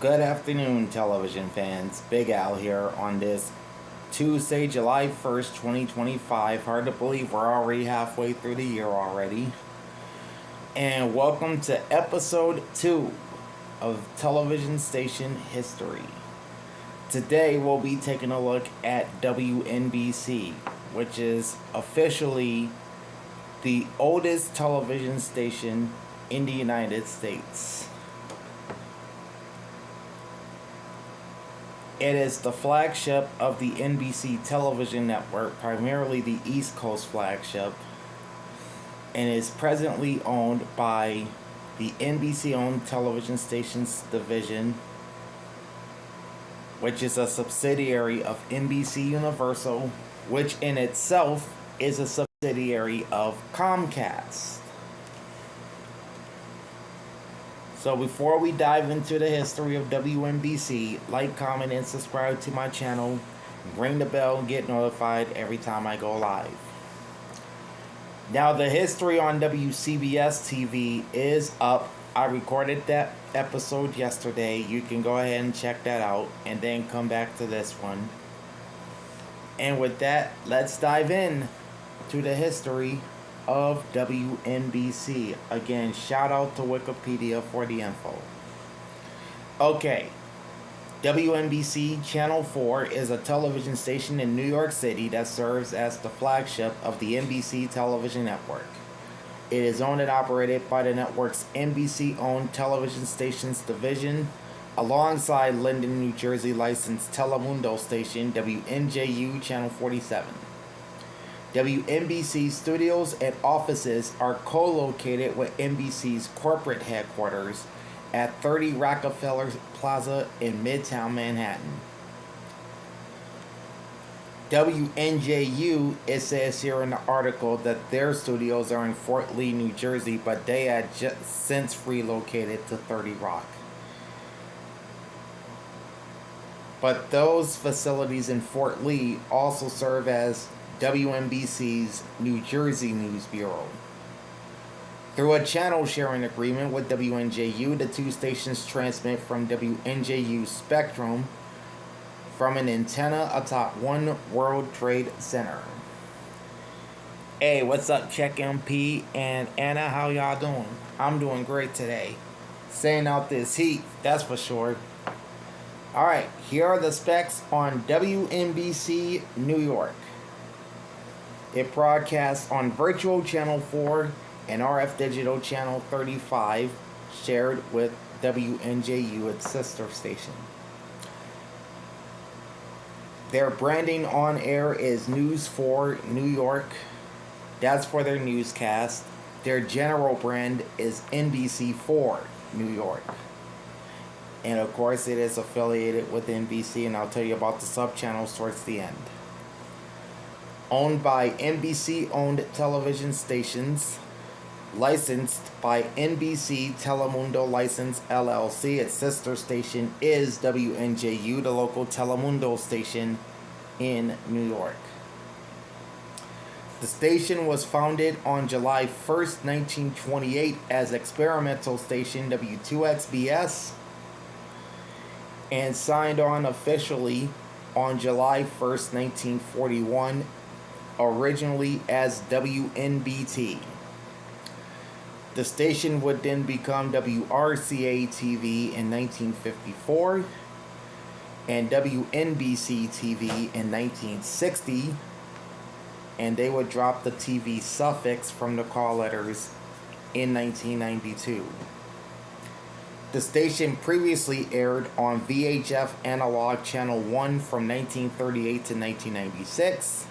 Good afternoon, television fans. Big Al here on this Tuesday, July 1st, 2025. Hard to believe we're already halfway through the year already. And welcome to episode 2 of Television Station History. Today we'll be taking a look at WNBC, which is officially the oldest television station in the United States. It is the flagship of the NBC television network, primarily the East Coast flagship, and is presently owned by the NBC-owned television stations division, which is a subsidiary of NBC Universal, which in itself is a subsidiary of Comcast. So before we dive into the history of WNBC, like, comment, and subscribe to my channel. Ring the bell and get notified every time I go live. Now, the history on WCBS TV is up. I recorded that episode yesterday. You can go ahead and check that out and then come back to this one. And with that, let's dive in to the history of WNBC. Again, shout out to Wikipedia for the info. Okay, WNBC Channel 4 is a television station in New York City that serves as the flagship of the NBC television network. It is owned and operated by the network's NBC-owned television stations division, alongside Linden, New Jersey licensed Telemundo station WNJU Channel 47. WNBC studios and offices are co-located with NBC's corporate headquarters at 30 Rockefeller Plaza in Midtown Manhattan. WNJU, it says here in the article that their studios are in Fort Lee, New Jersey, but they had just since relocated to 30 Rock. But those facilities in Fort Lee also serve as WNBC's New Jersey News Bureau. Through a channel sharing agreement with WNJU, the two stations transmit from WNJU Spectrum from an antenna atop One World Trade Center. Hey, what's up, Check MP and Anna? How y'all doing? I'm doing great today. Staying out this heat, that's for sure. Alright, here are the specs on WNBC New York. It broadcasts on Virtual Channel 4 and RF Digital Channel 35, shared with WNJU, its sister station. Their branding on air is News 4 New York. That's for their newscast. Their general brand is NBC4 New York. And of course, it is affiliated with NBC, and I'll tell you about the sub-channels towards the end. Owned by NBC-owned television stations, licensed by NBC Telemundo License LLC. Its sister station is WNJU, the local Telemundo station in New York. The station was founded on July 1st, 1928 as experimental station W2XBS and signed on officially on July 1st, 1941, originally as WNBT. The station would then become WRCA-TV in 1954 and WNBC-TV in 1960, and they would drop the TV suffix from the call letters in 1992. The station previously aired on VHF Analog Channel 1 from 1938 to 1996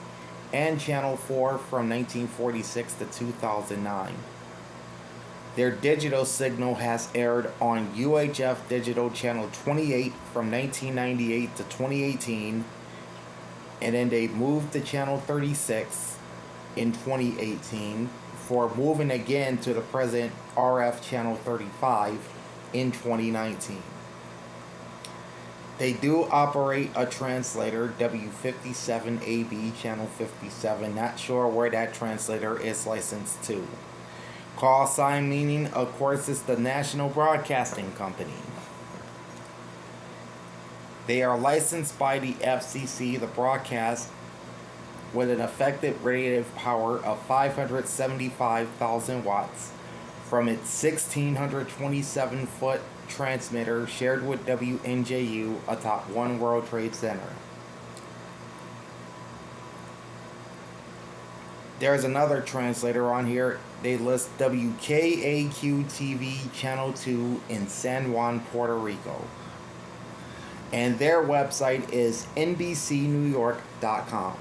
and Channel 4 from 1946 to 2009. Their digital signal has aired on UHF Digital Channel 28 from 1998 to 2018, and then they moved to Channel 36 in 2018 before moving again to the present RF Channel 35 in 2019. They do operate a translator, W57AB Channel 57. Not sure where that translator is licensed to. Call sign meaning, of course, is the National Broadcasting Company. They are licensed by the FCC to broadcast with an effective rated power of 575,000 watts from its 1,627-foot transmitter shared with WNJU atop One World Trade Center. There's another translator on here. They list WKAQ TV Channel 2 in San Juan, Puerto Rico. And their website is NBCNewYork.com.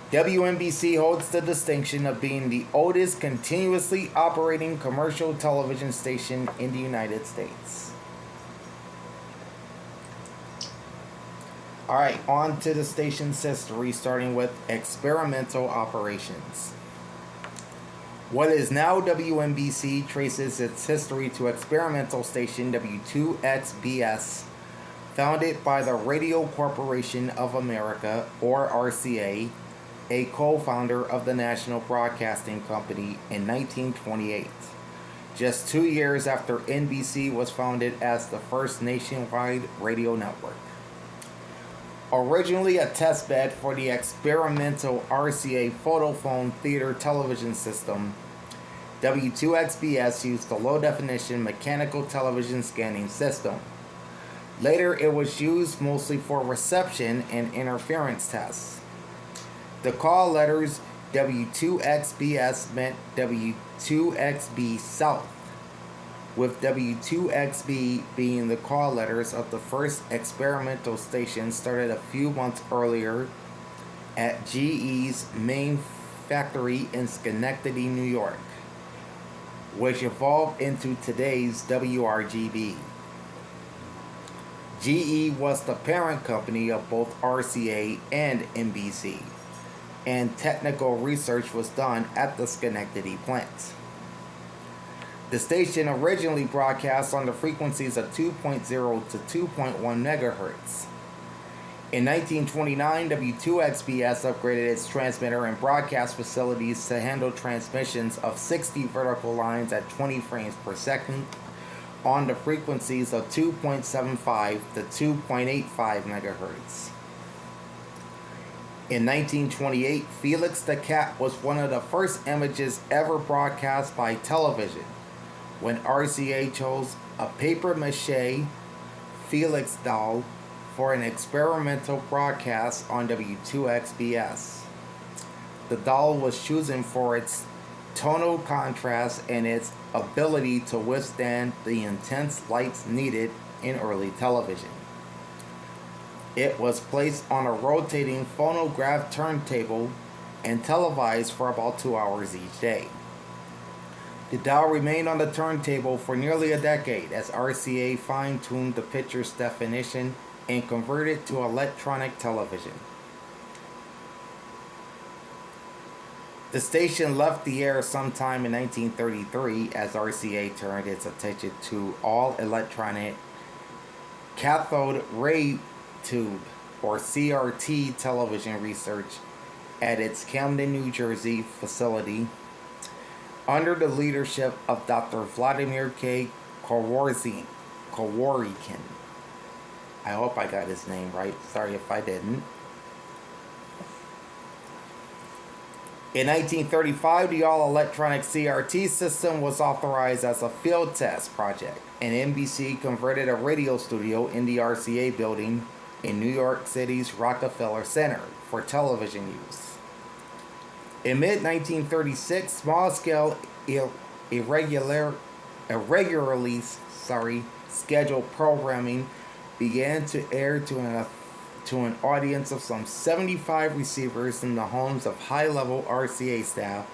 WNBC holds the distinction of being the oldest continuously operating commercial television station in the United States. Alright, on to the station's history, starting with experimental operations. What is now WNBC traces its history to experimental station W2XBS, founded by the Radio Corporation of America, or RCA, a co-founder of the National Broadcasting Company in 1928, just 2 years after NBC was founded as the first nationwide radio network. Originally a testbed for the experimental RCA Photophone Theater television system, W2XBS used the low-definition mechanical television scanning system. Later, it was used mostly for reception and interference tests. The call letters W2XBS meant W2XB South, with W2XB being the call letters of the first experimental station started a few months earlier at GE's main factory in Schenectady, New York, which evolved into today's WRGB. GE was the parent company of both RCA and NBC, and technical research was done at the Schenectady plant. The station originally broadcast on the frequencies of 2.0 to 2.1 megahertz. In 1929, W2XBS upgraded its transmitter and broadcast facilities to handle transmissions of 60 vertical lines at 20 frames per second on the frequencies of 2.75 to 2.85 megahertz. In 1928, Felix the Cat was one of the first images ever broadcast by television, when RCA chose a papier-mâché Felix doll for an experimental broadcast on W2XBS. The doll was chosen for its tonal contrast and its ability to withstand the intense lights needed in early television. It was placed on a rotating phonograph turntable and televised for about 2 hours each day. The dial remained on the turntable for nearly a decade as RCA fine-tuned the picture's definition and converted to electronic television. The station left the air sometime in 1933 as RCA turned its attention to all-electronic cathode ray tube, or CRT, television research at its Camden, New Jersey facility under the leadership of Dr. Vladimir K. Kowarkin. I hope I got his name right. Sorry if I didn't. In 1935, the all-electronic CRT system was authorized as a field test project, and NBC converted a radio studio in the RCA building in New York City's Rockefeller Center for television use. In mid-1936, small-scale, irregularly scheduled programming began to air to an audience of some 75 receivers in the homes of high-level RCA staff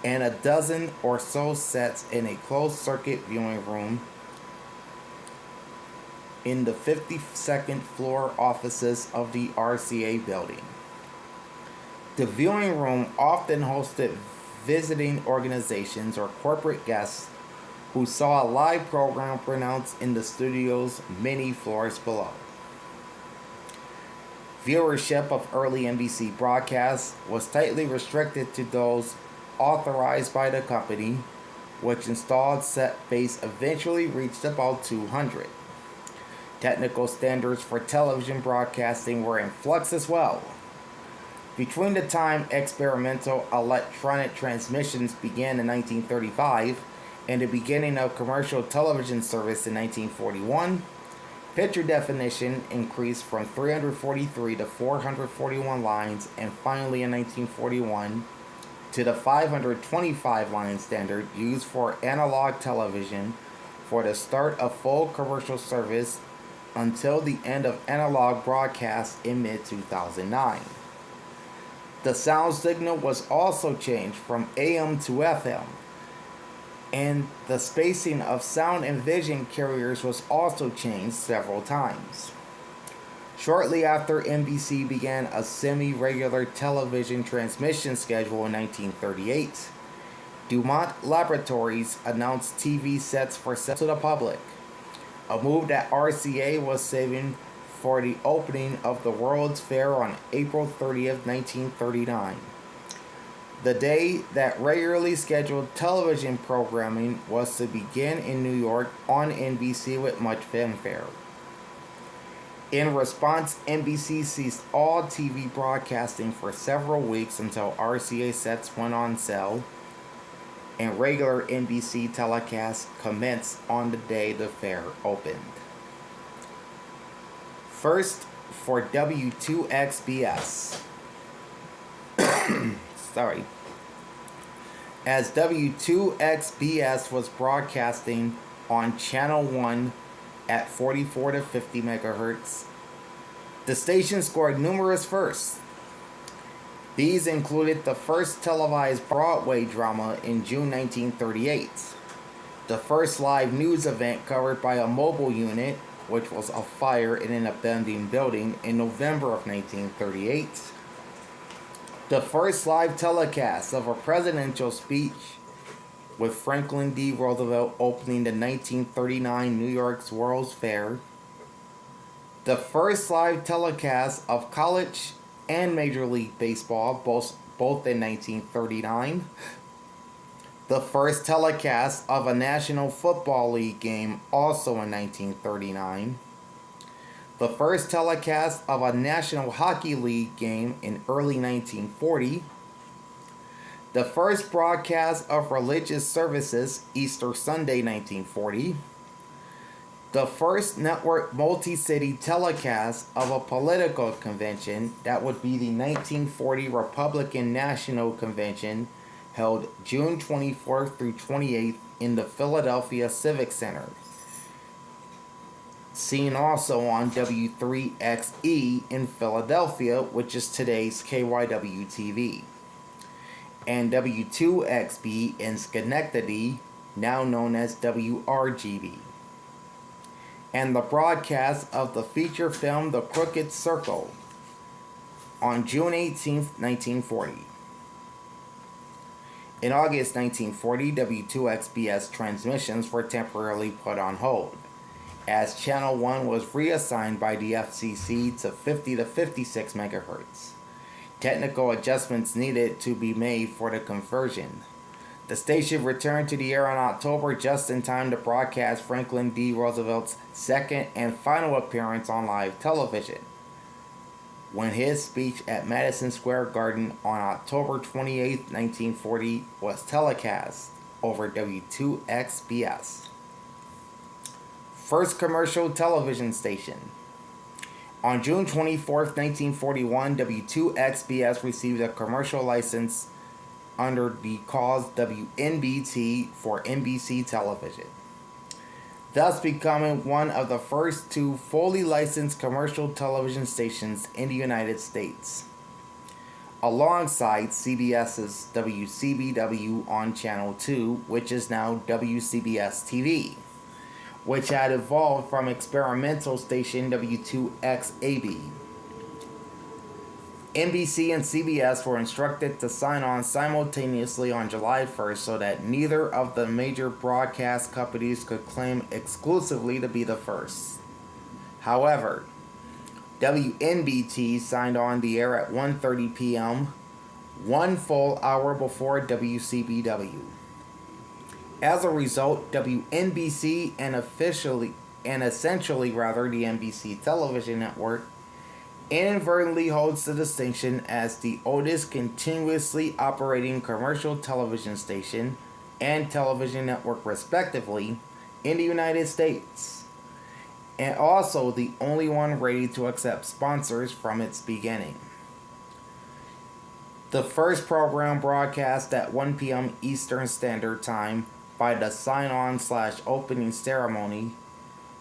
and a dozen or so sets in a closed-circuit viewing room in the 52nd floor offices of the RCA building. The viewing room often hosted visiting organizations or corporate guests who saw a live program pronounced in the studio's many floors below. Viewership of early NBC broadcasts was tightly restricted to those authorized by the company, which installed set base eventually reached about 200. Technical standards for television broadcasting were in flux as well. Between the time experimental electronic transmissions began in 1935 and the beginning of commercial television service in 1941, picture definition increased from 343 to 441 lines, and finally in 1941 to the 525 line standard used for analog television for the start of full commercial service until the end of analog broadcast in mid-2009. The sound signal was also changed from AM to FM, and the spacing of sound and vision carriers was also changed several times. Shortly after NBC began a semi-regular television transmission schedule in 1938, Dumont Laboratories announced TV sets for sale to the public, a move that RCA was saving for the opening of the World's Fair on April 30th, 1939, the day that regularly scheduled television programming was to begin in New York on NBC with much fanfare. In response, NBC ceased all TV broadcasting for several weeks until RCA sets went on sale, and regular NBC telecasts commenced on the day the fair opened. First, for W2XBS. Sorry. As W2XBS was broadcasting on Channel 1 at 44 to 50 megahertz, the station scored numerous firsts. These included the first televised Broadway drama in June 1938, the first live news event covered by a mobile unit, which was a fire in an abandoned building in November of 1938, the first live telecast of a presidential speech with Franklin D. Roosevelt opening the 1939 New York's World's Fair, the first live telecast of college and Major League Baseball, both in 1939, the first telecast of a National Football League game, also in 1939, the first telecast of a National Hockey League game in early 1940, the first broadcast of religious services, Easter Sunday 1940, the first network multi-city telecast of a political convention, that would be the 1940 Republican National Convention, held June 24th through 28th in the Philadelphia Civic Center. Seen also on W3XE in Philadelphia, which is today's KYW-TV, and W2XB in Schenectady, now known as WRGB, and the broadcast of the feature film The Crooked Circle on June 18th, 1940. In August 1940, W2XBS transmissions were temporarily put on hold, as Channel 1 was reassigned by the FCC to 50 to 56 megahertz. Technical adjustments needed to be made for the conversion. The station returned to the air in October just in time to broadcast Franklin D. Roosevelt's second and final appearance on live television, when his speech at Madison Square Garden on October 28, 1940 was telecast over W2XBS. First commercial television station. On June 24, 1941, W2XBS received a commercial license under the cause WNBC for NBC television, thus becoming one of the first two fully licensed commercial television stations in the United States, alongside CBS's WCBW on Channel 2, which is now WCBS-TV, which had evolved from experimental station W2XAB. NBC and CBS were instructed to sign on simultaneously on July 1st so that neither of the major broadcast companies could claim exclusively to be the first. However, WNBT signed on the air at 1:30 p.m., one full hour before WCBW. As a result, WNBC essentially the NBC television network, inadvertently holds the distinction as the oldest continuously operating commercial television station and television network respectively in the United States, and also the only one ready to accept sponsors from its beginning. The first program broadcast at 1 p.m. Eastern Standard Time by the sign-on/opening ceremony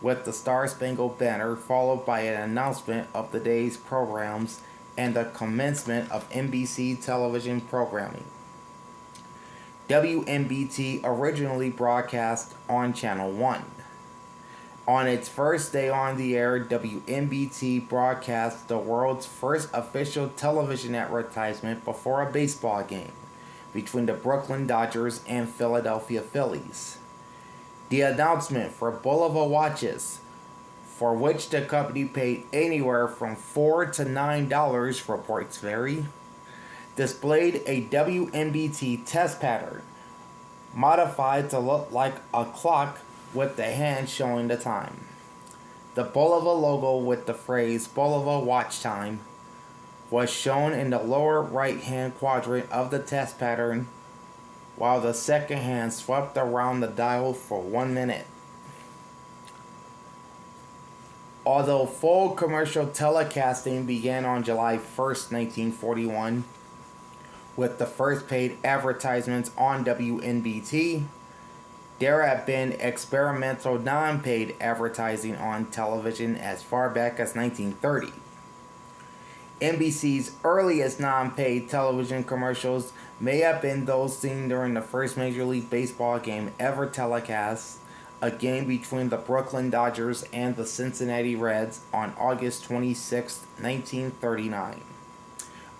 with the Star-Spangled Banner, followed by an announcement of the day's programs and the commencement of NBC television programming. WNBC originally broadcast on Channel 1. On its first day on the air, WNBC broadcast the world's first official television advertisement before a baseball game between the Brooklyn Dodgers and Philadelphia Phillies. The announcement for Bulova watches, for which the company paid anywhere from $4 to $9, reports vary, displayed a WNBC test pattern, modified to look like a clock with the hand showing the time. The Bulova logo with the phrase Bulova Watch Time was shown in the lower right-hand quadrant of the test pattern, while the second hand swept around the dial for 1 minute. Although full commercial telecasting began on July 1st, 1941, with the first paid advertisements on WNBC, there have been experimental non-paid advertising on television as far back as 1930. NBC's earliest non-paid television commercials may have been those seen during the first Major League Baseball game ever telecast, a game between the Brooklyn Dodgers and the Cincinnati Reds on August 26, 1939,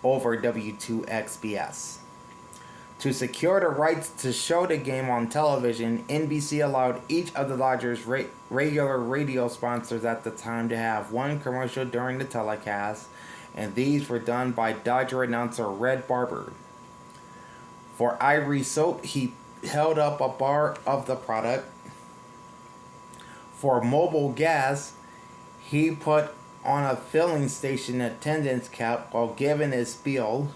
over W2XBS. To secure the rights to show the game on television, NBC allowed each of the Dodgers' regular radio sponsors at the time to have one commercial during the telecast, and these were done by Dodger announcer Red Barber. For Ivory Soap, he held up a bar of the product. For Mobile Gas, he put on a filling station attendant's cap while giving his spiel.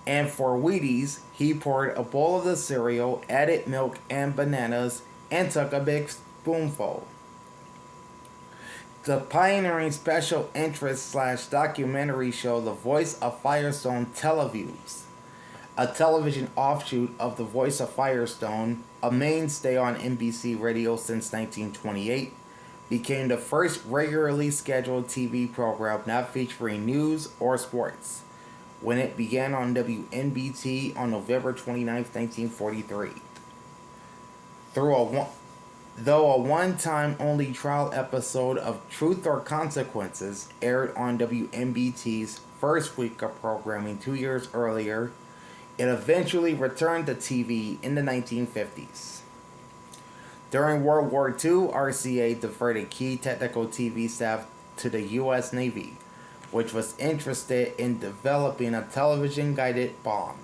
And for Wheaties, he poured a bowl of the cereal, added milk and bananas, and took a big spoonful. The pioneering special interest / documentary show The Voice of Firestone Televiews, a television offshoot of The Voice of Firestone, a mainstay on NBC radio since 1928, became the first regularly scheduled TV program not featuring news or sports, when it began on WNBC on November 29, 1943. Though a one-time only trial episode of Truth or Consequences aired on WNBC's first week of programming 2 years earlier, it eventually returned to TV in the 1950s. During World War II, RCA diverted key technical TV staff to the U.S. Navy, which was interested in developing a television-guided bomb.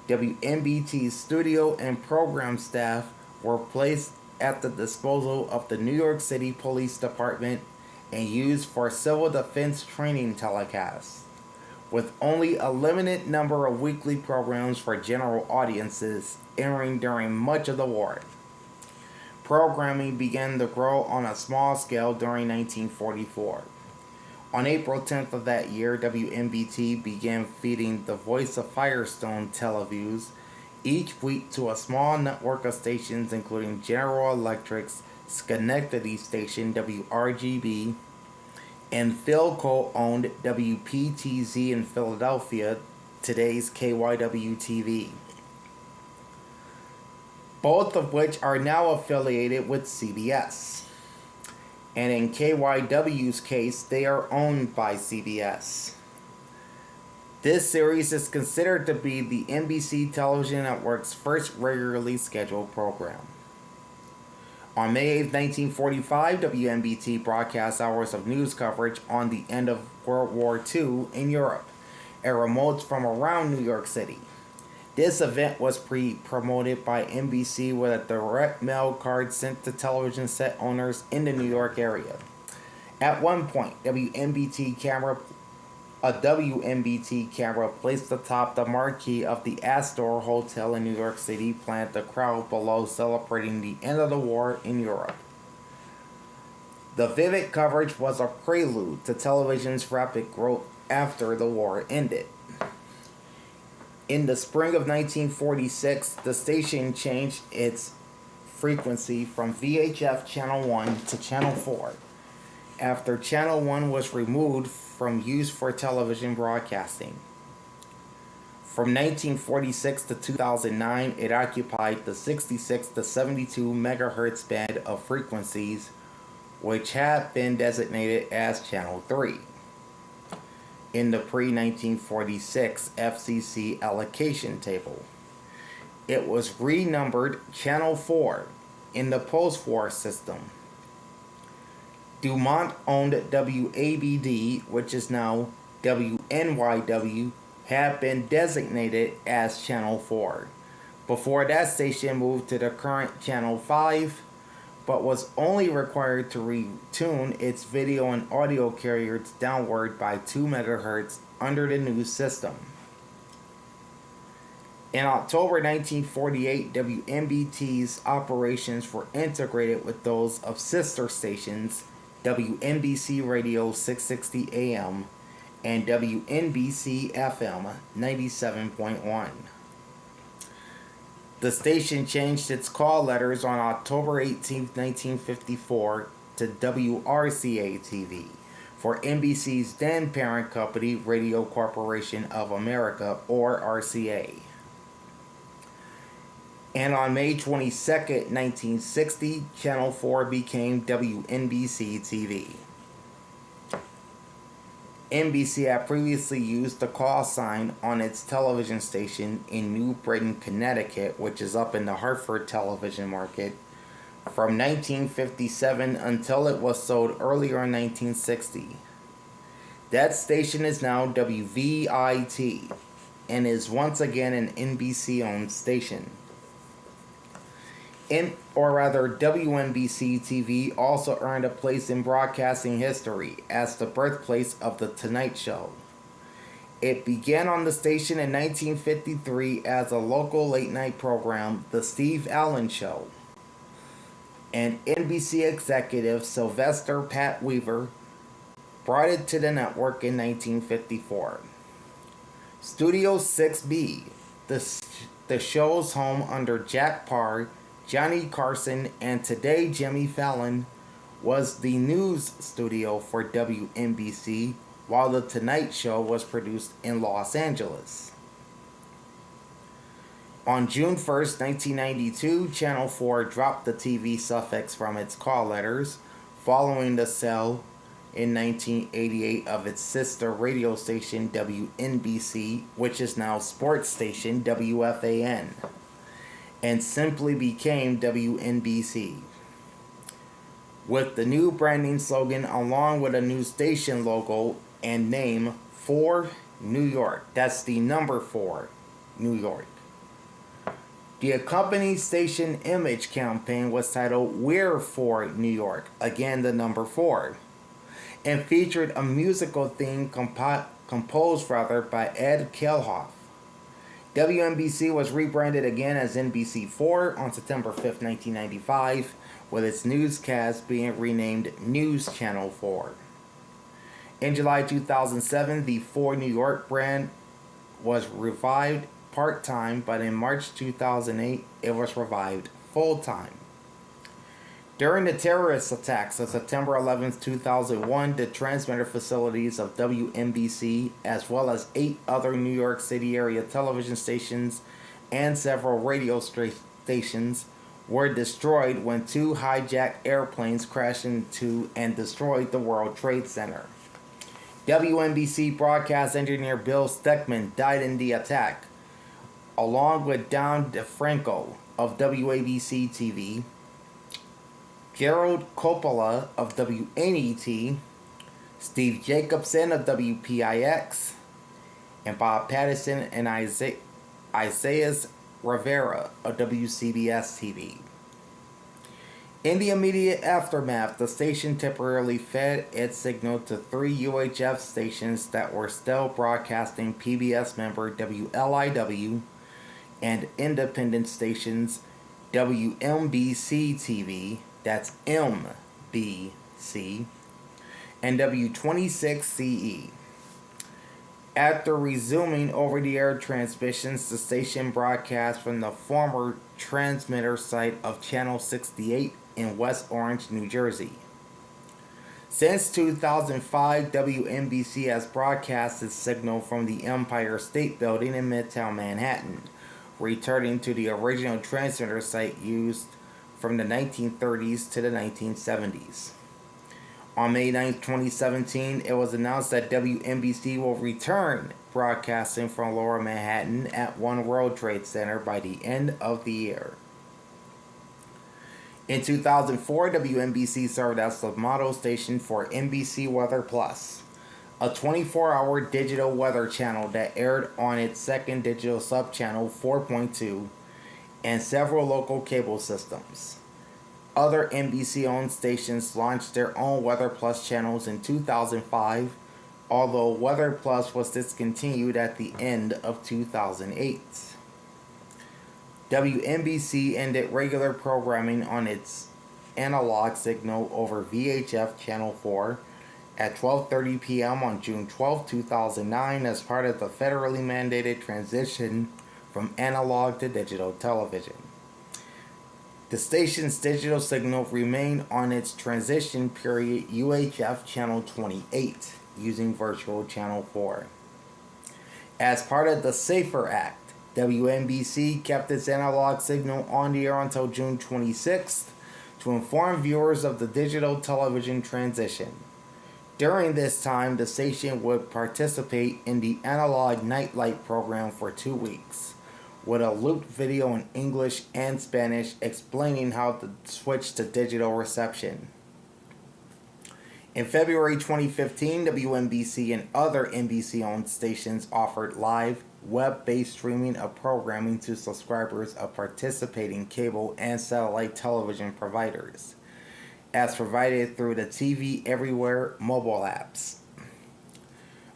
WNBC's studio and program staff were placed at the disposal of the New York City Police Department and used for civil defense training telecasts, with only a limited number of weekly programs for general audiences airing during much of the war. Programming began to grow on a small scale during 1944. On April 10th of that year, WNBC began feeding The Voice of Firestone Televiews each week to a small network of stations including General Electric's Schenectady station WRGB and Philco-owned WPTZ in Philadelphia, today's KYW-TV, both of which are now affiliated with CBS. And in KYW's case, they are owned by CBS. This series is considered to be the NBC television network's first regularly scheduled program. On May 8, 1945, WNBC broadcast hours of news coverage on the end of World War II in Europe and remotes from around New York City. This event was promoted by NBC with a direct mail card sent to television set owners in the New York area. At one point, a WNBT camera placed atop the marquee of the Astor Hotel in New York City planted the crowd below celebrating the end of the war in Europe. The vivid coverage was a prelude to television's rapid growth after the war ended. In the spring of 1946, the station changed its frequency from VHF Channel 1 to Channel 4 after Channel 1 was removed from use for television broadcasting. From 1946 to 2009, it occupied the 66 to 72 megahertz band of frequencies, which had been designated as Channel 3 in the pre-1946 FCC allocation table. It was renumbered Channel 4 in the post-war system. Dumont owned WABD, which is now WNYW, had been designated as Channel 4. Before that station moved to the current Channel 5, but was only required to retune its video and audio carriers downward by 2 MHz under the new system. In October 1948, WNBT's operations were integrated with those of sister stations WNBC Radio 660 AM and WNBC FM 97.1. The station changed its call letters on October 18, 1954 to WRCA-TV for NBC's then parent company, Radio Corporation of America, or RCA. And on May 22, 1960, Channel 4 became WNBC-TV. NBC had previously used the call sign on its television station in New Britain, Connecticut, which is up in the Hartford television market, from 1957 until it was sold earlier in 1960. That station is now WVIT and is once again an NBC-owned station. WNBC TV also earned a place in broadcasting history as the birthplace of The Tonight Show. It began on the station in 1953 as a local late-night program, The Steve Allen Show. And NBC executive Sylvester Pat Weaver brought it to the network in 1954. Studio 6B, the show's home under Jack Parr, Johnny Carson, and today Jimmy Fallon, was the news studio for WNBC, while The Tonight Show was produced in Los Angeles. On June 1st, 1992, Channel 4 dropped the TV suffix from its call letters, following the sale in 1988 of its sister radio station WNBC, which is now sports station WFAN, and simply became WNBC. With the new branding slogan along with a new station logo and name, 4 New York. That's the number 4, New York. The accompanying station image campaign was titled We're for New York, again the number 4, and featured a musical theme composed by Ed Kelhoff. WNBC was rebranded again as NBC4 on September 5, 1995, with its newscast being renamed News Channel 4. In July 2007, the 4 New York brand was revived part-time, but in March 2008, it was revived full-time. During the terrorist attacks of September 11, 2001, the transmitter facilities of WNBC, as well as 8 other New York City area television stations and several radio stations, were destroyed when 2 hijacked airplanes crashed into and destroyed the World Trade Center. WNBC broadcast engineer Bill Steckman died in the attack, along with Don DeFranco of WABC TV, Gerald Coppola of WNET, Steve Jacobson of WPIX, and Bob Patterson and Isaiah Isaias Rivera of WCBS TV. In the immediate aftermath, the station temporarily fed its signal to three UHF stations that were still broadcasting PBS member WLIW and independent stations WNBC TV, that's MBC, and W26CE. After resuming over-the-air transmissions, the station broadcast from the former transmitter site of Channel 68 in West Orange, New Jersey. Since 2005, WNBC has broadcast its signal from the Empire State Building in Midtown Manhattan, returning to the original transmitter site used from the 1930s to the 1970s. On May 9, 2017, it was announced that WNBC will return broadcasting from Lower Manhattan at One World Trade Center by the end of the year. In 2004, WNBC served as the model station for NBC Weather Plus, a 24-hour digital weather channel that aired on its second digital sub-channel 4.2 and several local cable systems. Other NBC-owned stations launched their own Weather Plus channels in 2005, although Weather Plus was discontinued at the end of 2008. WNBC ended regular programming on its analog signal over VHF Channel 4 at 12:30 p.m. on June 12, 2009 as part of the federally mandated transition from analog to digital television. The station's digital signal remained on its transition period UHF Channel 28 using Virtual Channel 4. As part of the SAFER Act, WNBC kept its analog signal on the air until June 26th to inform viewers of the digital television transition. During this time, the station would participate in the analog nightlight program for 2 weeks, with a looped video in English and Spanish explaining how to switch to digital reception. In February 2015, WNBC and other NBC-owned stations offered live, web-based streaming of programming to subscribers of participating cable and satellite television providers, as provided through the TV Everywhere mobile apps.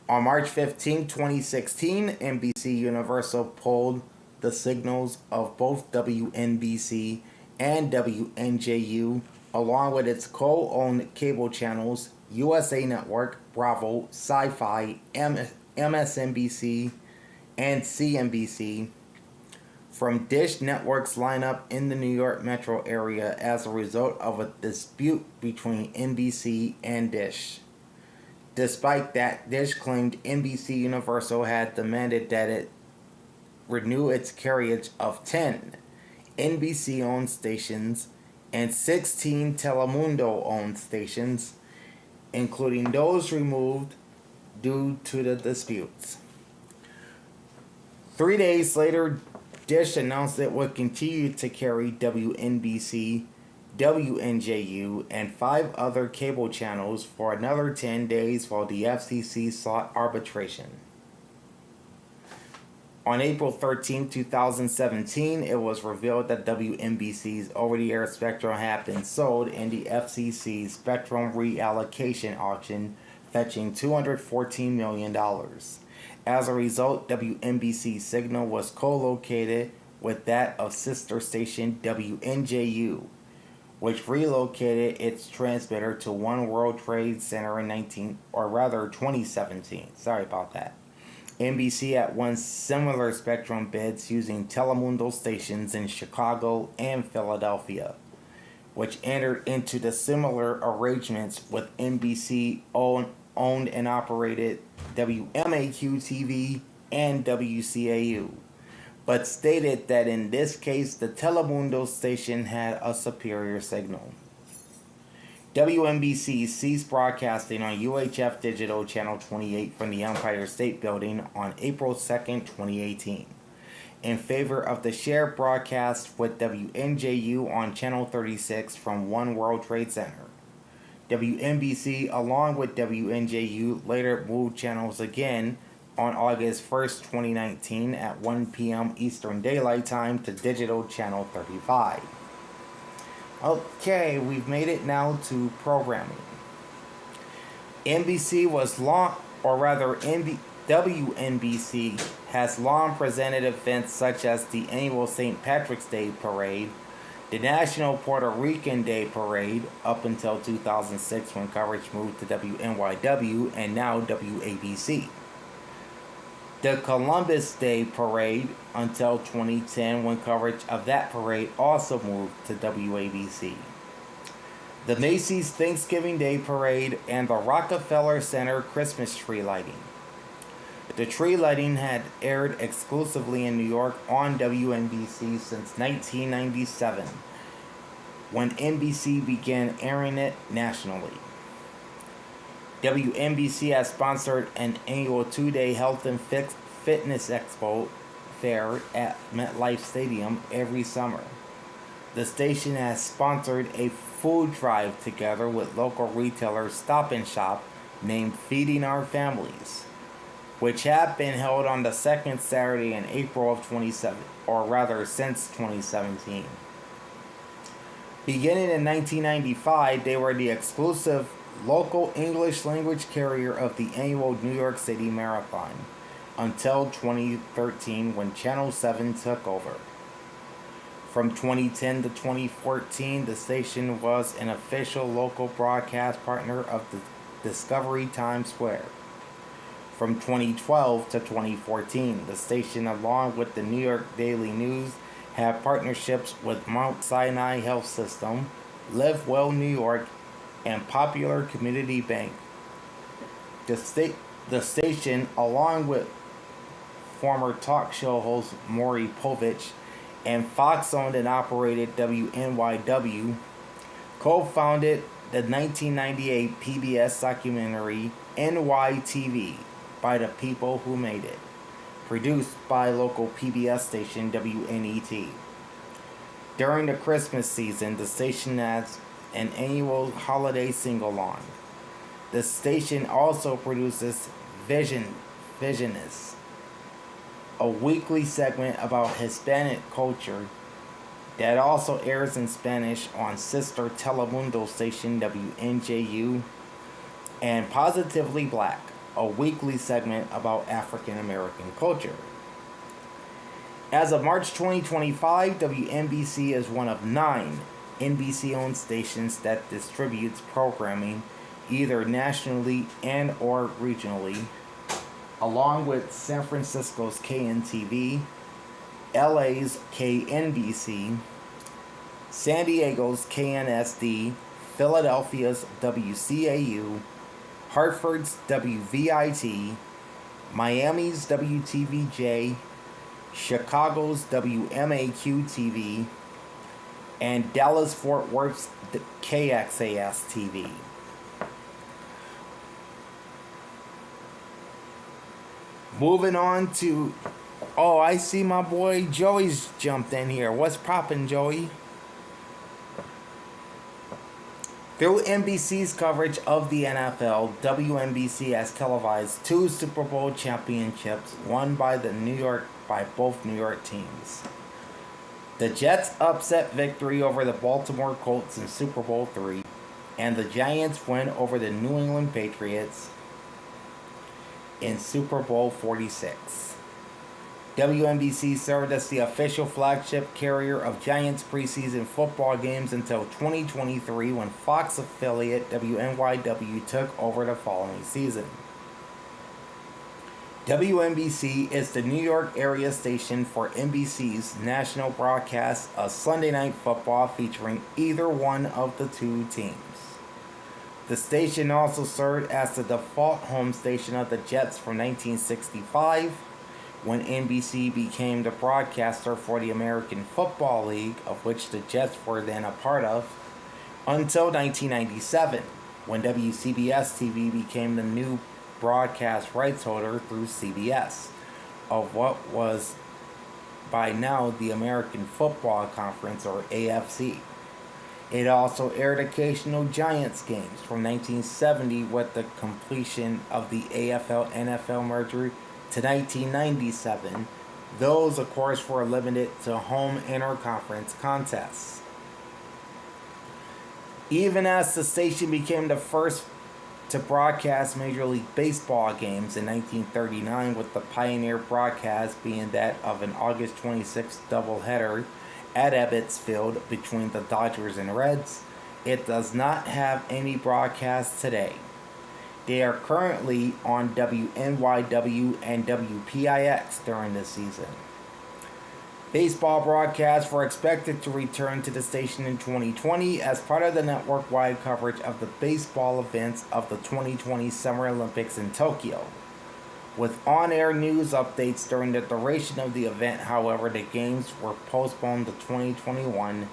On March 15, 2016, NBC Universal pulled the signals of both WNBC and WNJU, along with its co-owned cable channels USA Network, Bravo, Sci-Fi, MSNBC, and CNBC, from Dish Network's lineup in the New York metro area as a result of a dispute between NBC and Dish. Despite that, Dish claimed NBC Universal had demanded that it renew its carriage of 10 NBC-owned stations and 16 Telemundo-owned stations, including those removed due to the disputes. 3 days later, Dish announced it would continue to carry WNBC, WNJU, and 5 other cable channels for another 10 days while the FCC sought arbitration. On April 13, 2017, it was revealed that WNBC's over-the-air spectrum had been sold in the FCC's spectrum reallocation auction, fetching $214 million. As a result, WNBC's signal was co-located with that of sister station WNJU, which relocated its transmitter to One World Trade Center in 2017. Sorry about that. NBC had won similar spectrum bids using Telemundo stations in Chicago and Philadelphia, which entered into the similar arrangements with NBC owned and operated WMAQ-TV and WCAU, but stated that in this case the Telemundo station had a superior signal. WNBC ceased broadcasting on UHF Digital Channel 28 from the Empire State Building on April 2, 2018, in favor of the shared broadcast with WNJU on Channel 36 from One World Trade Center. WNBC, along with WNJU, later moved channels again on August 1st, 2019 at 1 p.m. Eastern Daylight Time to Digital Channel 35. Okay, we've made it now to programming. NBC was long, or rather WNBC has long presented events such as the annual St. Patrick's Day Parade, the National Puerto Rican Day Parade up until 2006 when coverage moved to WNYW and now WABC. The Columbus Day Parade until 2010 when coverage of that parade also moved to WABC. The Macy's Thanksgiving Day Parade and the Rockefeller Center Christmas tree lighting. The tree lighting had aired exclusively in New York on WNBC since 1997, when NBC began airing it nationally. WNBC has sponsored an annual 2-day health and fitness expo fair at MetLife Stadium every summer. The station has sponsored a food drive together with local retailer Stop and Shop named Feeding Our Families, which have been held on the second Saturday in April of 27, or rather since 2017. Beginning in 1995, they were the exclusive local English language carrier of the annual New York City Marathon until 2013 when Channel 7 took over. From 2010 to 2014, the station was an official local broadcast partner of the Discovery Times Square. From 2012 to 2014, the station, along with the New York Daily News, had partnerships with Mount Sinai Health System, Live Well New York, and Popular Community Bank. The station, along with former talk show host Maury Povich and Fox-owned and operated WNYW, co-founded the 1998 PBS documentary NYTV, By the People Who Made It, produced by local PBS station WNET. During the Christmas season, the station has an annual holiday sing-along. The station also produces Visionist, a weekly segment about Hispanic culture that also airs in Spanish on sister Telemundo station WNJU, and Positively Black, a weekly segment about African American culture. As of March 2025, WNBC is one of 9 NBC-owned stations that distributes programming either nationally and or regionally, along with San Francisco's KNTV, LA's KNBC, San Diego's KNSD, Philadelphia's WCAU, Hartford's WVIT, Miami's WTVJ, Chicago's WMAQ-TV, and Dallas-Fort Worth's KXAS-TV. Moving on to... Oh, I see my boy Joey's jumped in here. What's poppin', Joey? Through NBC's coverage of the NFL, WNBC has televised 2 Super Bowl championships won by both New York teams. The Jets' upset victory over the Baltimore Colts in Super Bowl III, and the Giants' win over the New England Patriots in Super Bowl 46. WNBC served as the official flagship carrier of Giants preseason football games until 2023 when Fox affiliate WNYW took over the following season. WNBC is the New York area station for NBC's national broadcast of Sunday Night Football featuring either one of the 2 teams. The station also served as the default home station of the Jets from 1965, when NBC became the broadcaster for the American Football League, of which the Jets were then a part of, until 1997, when WCBS-TV became the new broadcast rights holder through CBS of what was by now the American Football Conference, or AFC. It also aired occasional Giants games from 1970 with the completion of the AFL-NFL merger to 1997. Those, of course, were limited to home interconference contests. Even as the station became the first to broadcast Major League Baseball games in 1939, with the pioneer broadcast being that of an August 26th doubleheader at Ebbets Field between the Dodgers and Reds, it does not have any broadcasts today. They are currently on WNYW and WPIX during the season. Baseball broadcasts were expected to return to the station in 2020 as part of the network-wide coverage of the baseball events of the 2020 Summer Olympics in Tokyo. With on-air news updates during the duration of the event, however, the games were postponed to 2021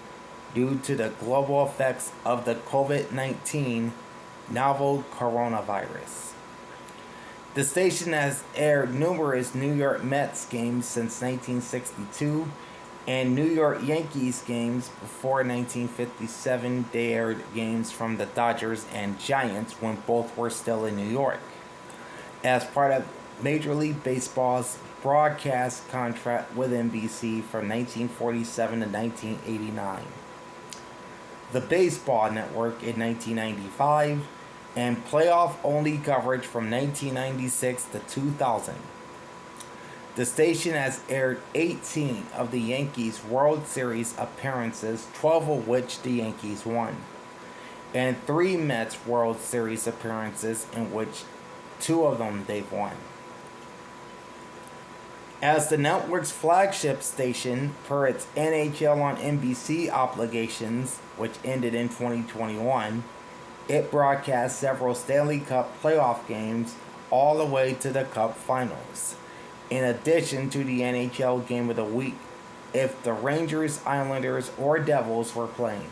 due to the global effects of the COVID-19 novel coronavirus. The station has aired numerous New York Mets games since 1962 and New York Yankees games before 1957. They aired games from the Dodgers and Giants when both were still in New York. As part of Major League Baseball's broadcast contract with NBC from 1947 to 1989. The Baseball Network in 1995, and playoff-only coverage from 1996 to 2000. The station has aired 18 of the Yankees' World Series appearances, 12 of which the Yankees won, and 3 Mets World Series appearances, in which 2 of them they've won. As the network's flagship station, per its NHL on NBC obligations, which ended in 2021, it broadcast several Stanley Cup playoff games all the way to the Cup Finals, in addition to the NHL Game of the Week if the Rangers, Islanders, or Devils were playing.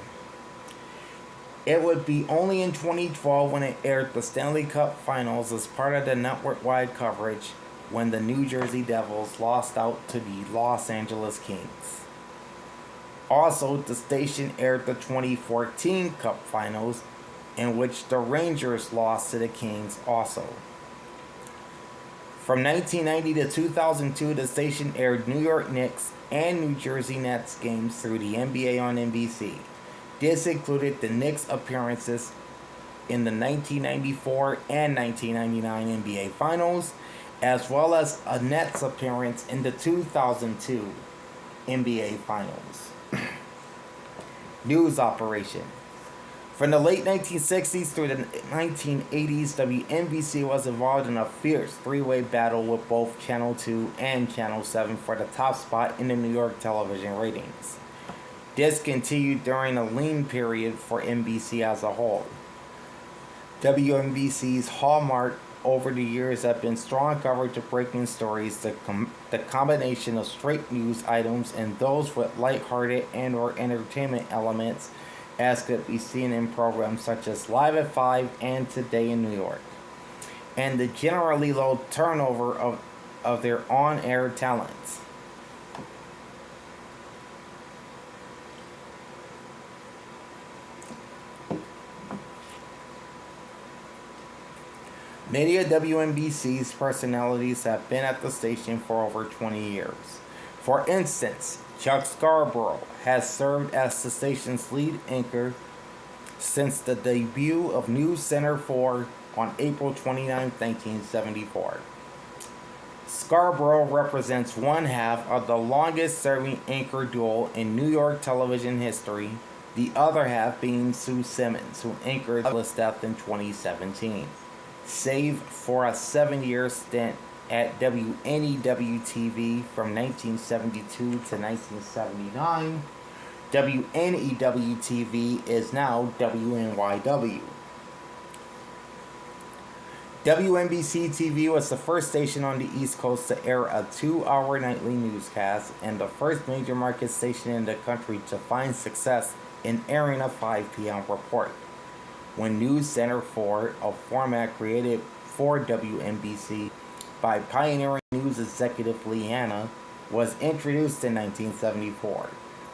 It would be only in 2012 when it aired the Stanley Cup Finals as part of the network-wide coverage when the New Jersey Devils lost out to the Los Angeles Kings. Also, the station aired the 2014 Cup Finals, in which the Rangers lost to the Kings also. From 1990 to 2002, the station aired New York Knicks and New Jersey Nets games through the NBA on NBC. This included the Knicks' appearances in the 1994 and 1999 NBA Finals, as well as a Nets appearance in the 2002 NBA Finals. News operation. From the late 1960s through the 1980s, WNBC was involved in a fierce 3-way battle with both Channel 2 and Channel 7 for the top spot in the New York television ratings. This continued during a lean period for NBC as a whole. WNBC's hallmark over the years have been strong coverage of breaking stories, the combination of straight news items and those with lighthearted and or entertainment elements, as could be seen in programs such as Live at 5 and Today in New York, and the generally low turnover of their on-air talents. Many of WNBC's personalities have been at the station for over 20 years. For instance, Chuck Scarborough has served as the station's lead anchor since the debut of News Center 4 on April 29, 1974. Scarborough represents one half of the longest-serving anchor duo in New York television history, the other half being Sue Simmons, who anchored Douglas Death in 2017, save for a 7-year stint at WNEW-TV from 1972 to 1979. WNEW-TV is now WNYW. WNBC-TV was the first station on the East Coast to air a 2-hour nightly newscast and the first major market station in the country to find success in airing a 5 p.m. report. When News Center 4, a format created for WNBC by pioneering news executive Lee Hanna, was introduced in 1974,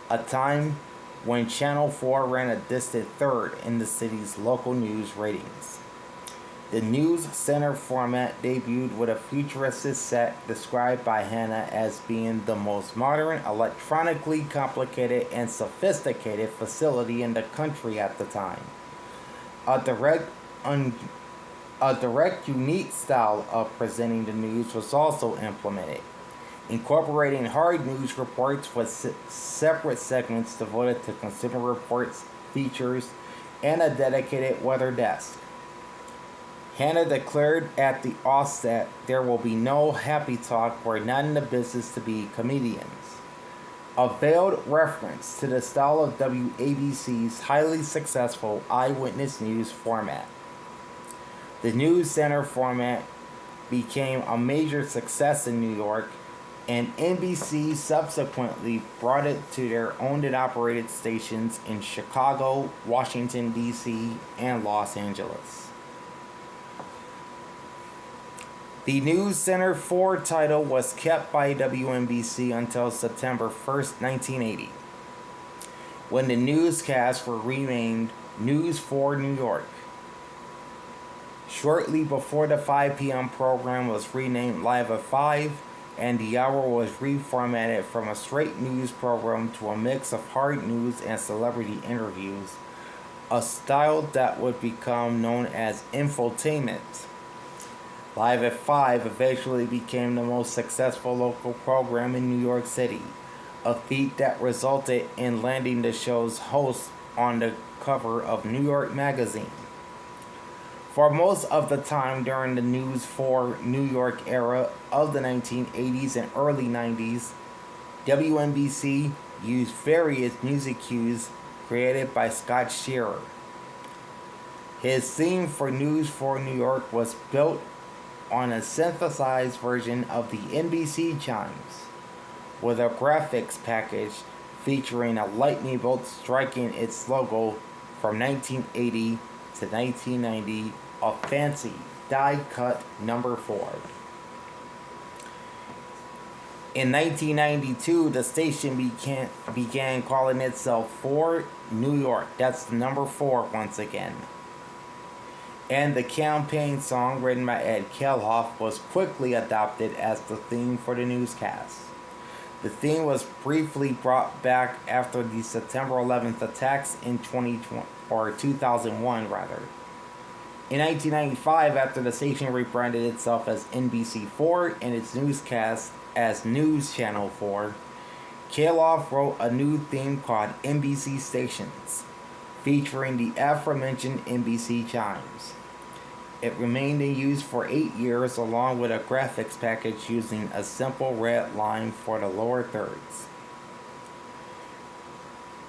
a time when Channel 4 ran a distant third in the city's local news ratings. The news center format debuted with a futuristic set described by Hanna as being the most modern, electronically complicated, and sophisticated facility in the country at the time. A direct, unique style of presenting the news was also implemented, incorporating hard news reports with separate segments devoted to consumer reports, features, and a dedicated weather desk. Hanna declared at the offset, "There will be no happy talk. We're not in the business to be comedians." A veiled reference to the style of WABC's highly successful eyewitness news format. The news center format became a major success in New York, and NBC subsequently brought it to their owned and operated stations in Chicago, Washington, D.C., and Los Angeles. The News Center 4 title was kept by WNBC until September 1st, 1980, when the newscasts were renamed News 4 New York. Shortly before, the 5 p.m. program was renamed Live at 5, and the hour was reformatted from a straight news program to a mix of hard news and celebrity interviews, a style that would become known as infotainment. Live at 5 eventually became the most successful local program in New York City, a feat that resulted in landing the show's host on the cover of New York Magazine. For most of the time during the News 4 New York era of the 1980s and early 90s, WNBC used various music cues created by Scott Shearer. His theme for News 4 New York was built on a synthesized version of the NBC chimes, with a graphics package featuring a lightning bolt striking its logo from 1980 to 1990, a fancy die-cut number 4. In 1992, the station began calling itself 4 New York. That's the number 4 once again. And the campaign song written by Ed Kelhoff was quickly adopted as the theme for the newscast. The theme was briefly brought back after the September 11th attacks in 2001 rather. In 1995, after the station rebranded itself as NBC4 and its newscast as News Channel 4, Kelhoff wrote a new theme called NBC Stations, featuring the aforementioned NBC chimes. It remained in use for 8 years along with a graphics package using a simple red line for the lower thirds.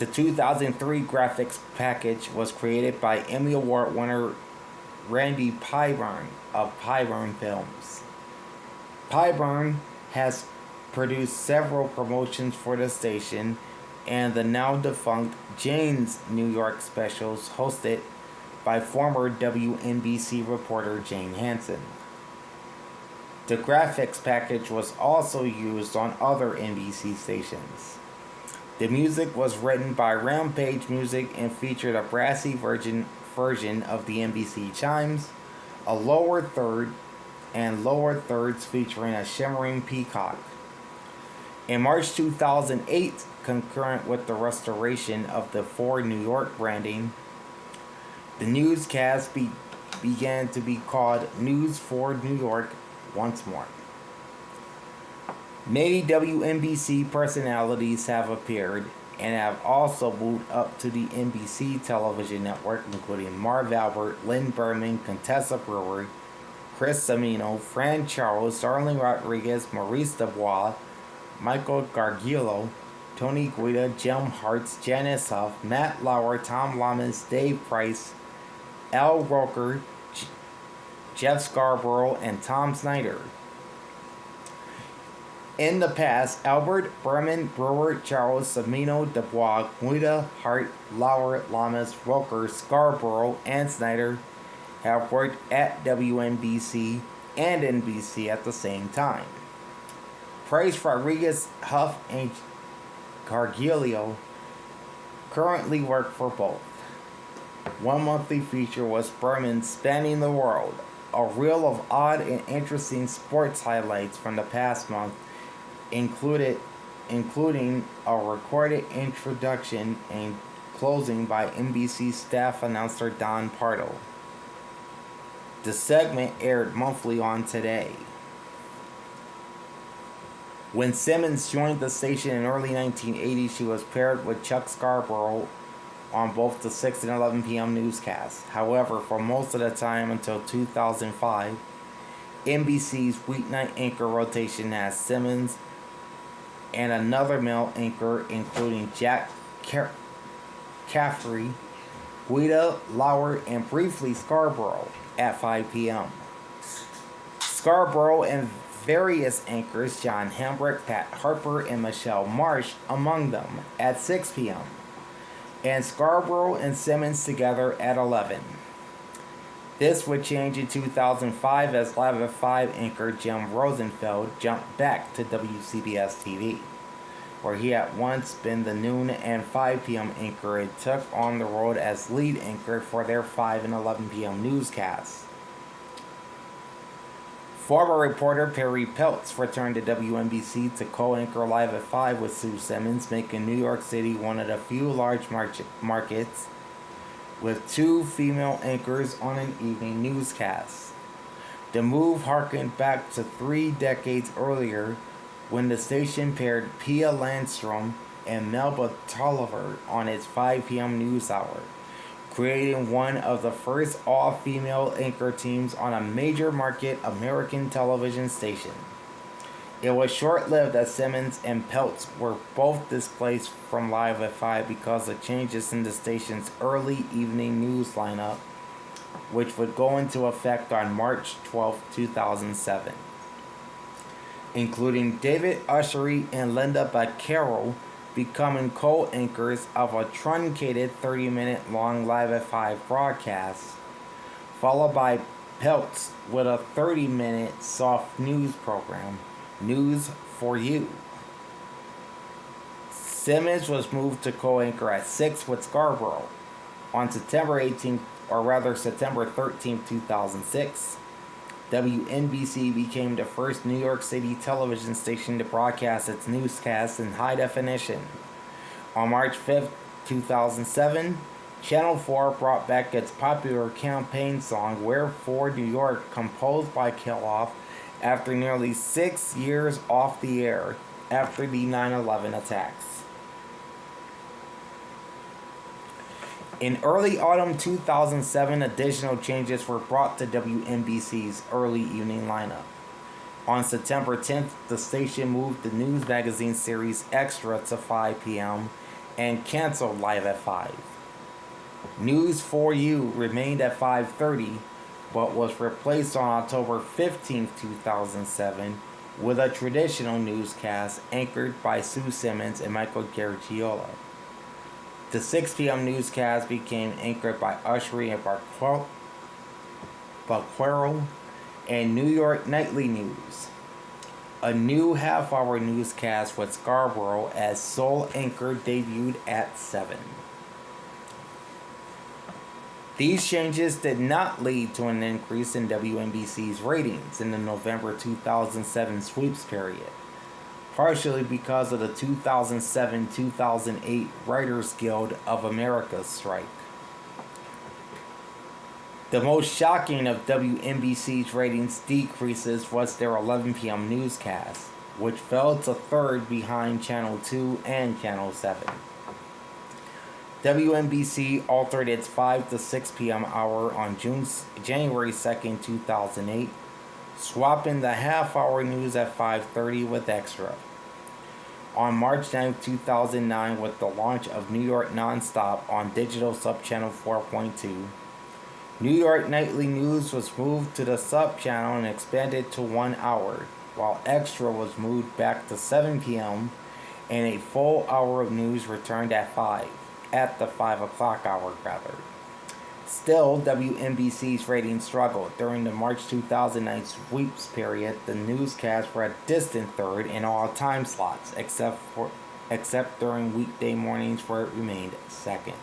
The 2003 graphics package was created by Emmy Award winner Randy Pyburn of Pyburn Films. Pyburn has produced several promotions for the station and the now defunct Jane's New York specials hosted by former WNBC reporter Jane Hansen. The graphics package was also used on other NBC stations. The music was written by Rampage Music and featured a brassy version of the NBC chimes, a lower third, and lower thirds featuring a shimmering peacock. In March 2008, concurrent with the restoration of the 4 New York branding, the newscast began to be called News 4 New York once more. Many WNBC personalities have appeared and have also moved up to the NBC television network, including Marv Albert, Lynn Berman, Contessa Brewer, Chris Cimino, Fran Charles, Darlene Rodriguez, Maurice Dubois, Michael Gargiulo, Tony Guida, Jim Hartz, Janice Huff, Matt Lauer, Tom Lamas, Dave Price, Al Roker, Jeff Scarborough, and Tom Snyder. In the past, Albert, Berman, Brewer, Charles, Cimino, Dubois, Guida, Hart, Lauer, Lamas, Roker, Scarborough, and Snyder have worked at WNBC and NBC at the same time. Price, Rodriguez, Huff, and Gargiulo currently work for both. One monthly feature was Berman Spanning the World, a reel of odd and interesting sports highlights from the past month, including a recorded introduction and closing by NBC staff announcer Don Pardo. The segment aired monthly on Today. When Simmons joined the station in early 1980, she was paired with Chuck Scarborough on both the 6 and 11 p.m. newscasts. However, for most of the time until 2005, NBC's weeknight anchor rotation has Simmons and another male anchor, including Jack Caffrey, Guida Lauer, and briefly Scarborough at 5 p.m. Scarborough and various anchors, John Hambrick, Pat Harper, and Michelle Marsh, among them, at 6 p.m. and Scarborough and Simmons together at 11. This would change in 2005 as Live at 5 anchor Jim Rosenfeld jumped back to WCBS TV, where he had once been the noon and 5 p.m. anchor and took on the road as lead anchor for their 5 and 11 p.m. newscasts. Former reporter Perry Peltz returned to WNBC to co-anchor Live at 5 with Sue Simmons, making New York City one of the few large markets with two female anchors on an evening newscast. The move harkened back to 3 decades earlier when the station paired Pia Landstrom and Melba Tolliver on its 5 p.m. news hour, creating one of the first all-female anchor teams on a major market American television station. It was short-lived that Simmons and Peltz were both displaced from Live at 5 because of changes in the station's early evening news lineup, which would go into effect on March 12, 2007. Including David Ushery and Linda Baccaro becoming co-anchors of a truncated 30-minute long Live at 5 broadcast, followed by Peltz with a 30-minute soft news program, News for You. Simmons was moved to co-anchor at 6 with Scarborough. On September 13, 2006, WNBC became the first New York City television station to broadcast its newscasts in high definition. On March 5, 2007, Channel 4 brought back its popular campaign song Wherefore New York, composed by Kiloff after nearly 6 years off the air after the 9/11 attacks. In early autumn 2007, additional changes were brought to WNBC's early evening lineup. On September 10th, the station moved the news magazine series Extra to 5 p.m. and canceled Live at 5. News for You remained at 5:30, but was replaced on October 15th, 2007, with a traditional newscast anchored by Sue Simmons and Michael Garagiola. The 6 p.m. newscast became anchored by Ushery and Baccaro and New York Nightly News. A new half-hour newscast with Scarborough as sole anchor debuted at 7. These changes did not lead to an increase in WNBC's ratings in the November 2007 sweeps period, partially because of the 2007-2008 Writers Guild of America strike. The most shocking of WNBC's ratings decreases was their 11 p.m. newscast, which fell to third behind Channel 2 and Channel 7. WNBC altered its 5 to 6 p.m. hour on January 2, 2008, swapping the half-hour news at 5:30 with Extra. On March 9, 2009, with the launch of New York Nonstop on digital subchannel 4.2, New York Nightly News was moved to the subchannel and expanded to 1 hour, while Extra was moved back to 7 p.m. and a full hour of news returned at the 5 o'clock hour rather. Still, WNBC's ratings struggled. During the March 2009 sweeps period, the newscasts were a distant third in all time slots, except during weekday mornings where it remained second.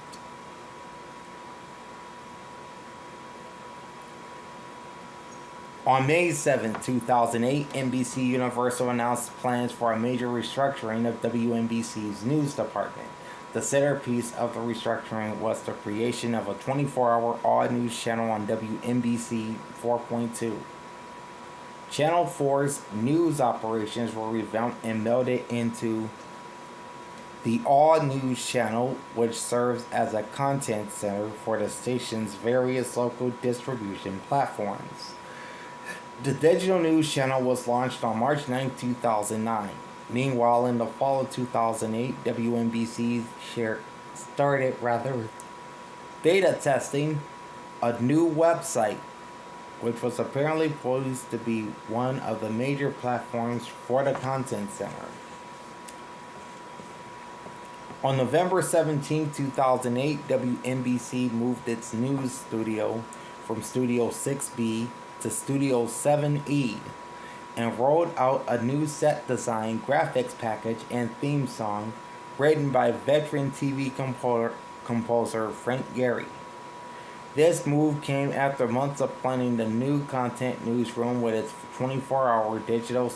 On May 7, 2008, NBC Universal announced plans for a major restructuring of WNBC's news department. The centerpiece of the restructuring was the creation of a 24-hour all-news channel on WNBC 4.2. Channel 4's news operations were revamped and melded into the All News channel, which serves as a content center for the station's various local distribution platforms. The digital news channel was launched on March 9, 2009. Meanwhile, in the fall of 2008, WNBC started beta testing a new website, which was apparently poised to be one of the major platforms for the content center. On November 17, 2008, WNBC moved its news studio from Studio 6B to Studio 7E and rolled out a new set design, graphics package, and theme song written by veteran TV composer Frank Gehry. This move came after months of planning the new content newsroom with its 24-hour digital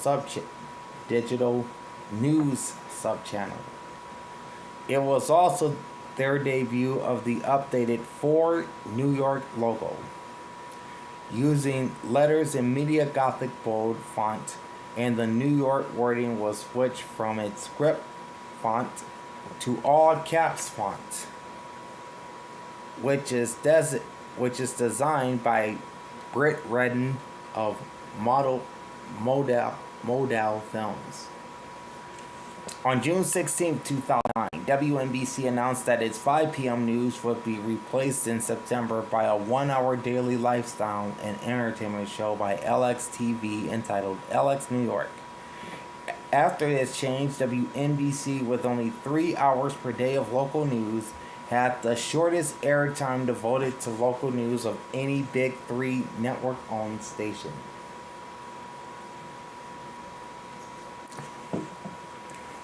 news subchannel. It was also their debut of the updated 4 New York logo, using letters in Media Gothic bold font, and the New York wording was switched from its script font to all caps font, which is designed by Britt Redden of Modal Films. On June 16, 2009, WNBC announced that its 5 p.m. news would be replaced in September by a 1-hour daily lifestyle and entertainment show by LXTV entitled LX New York. After this change, WNBC, with only 3 hours per day of local news, had the shortest airtime devoted to local news of any Big 3 network-owned station.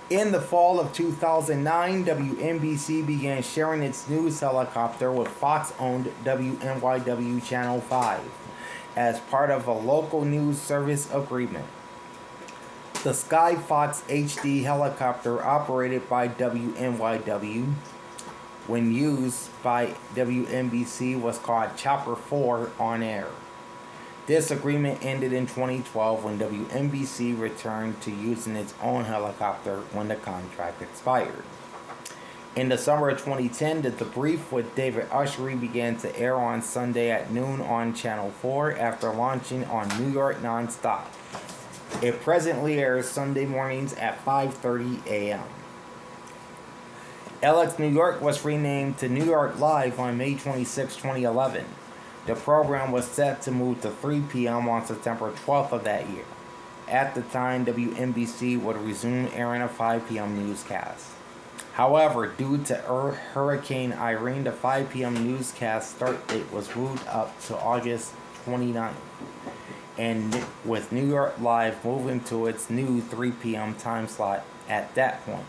In the fall of 2009, WNBC began sharing its news helicopter with Fox-owned WNYW Channel 5 as part of a local news service agreement. The Sky Fox HD helicopter operated by WNYW, when used by WNBC, was called Chopper 4 on air. This agreement ended in 2012 when WNBC returned to using its own helicopter when the contract expired. In the summer of 2010, The Debrief with David Ushery began to air on Sunday at noon on Channel 4 after launching on New York Nonstop. It presently airs Sunday mornings at 5:30 a.m. LX New York was renamed to New York Live on May 26, 2011. The program was set to move to 3 p.m. on September 12th of that year. At the time, WNBC would resume airing a 5 p.m. newscast. However, due to Hurricane Irene, the 5 p.m. newscast start date was moved up to August 29th, and with New York Live moving to its new 3 p.m. time slot at that point.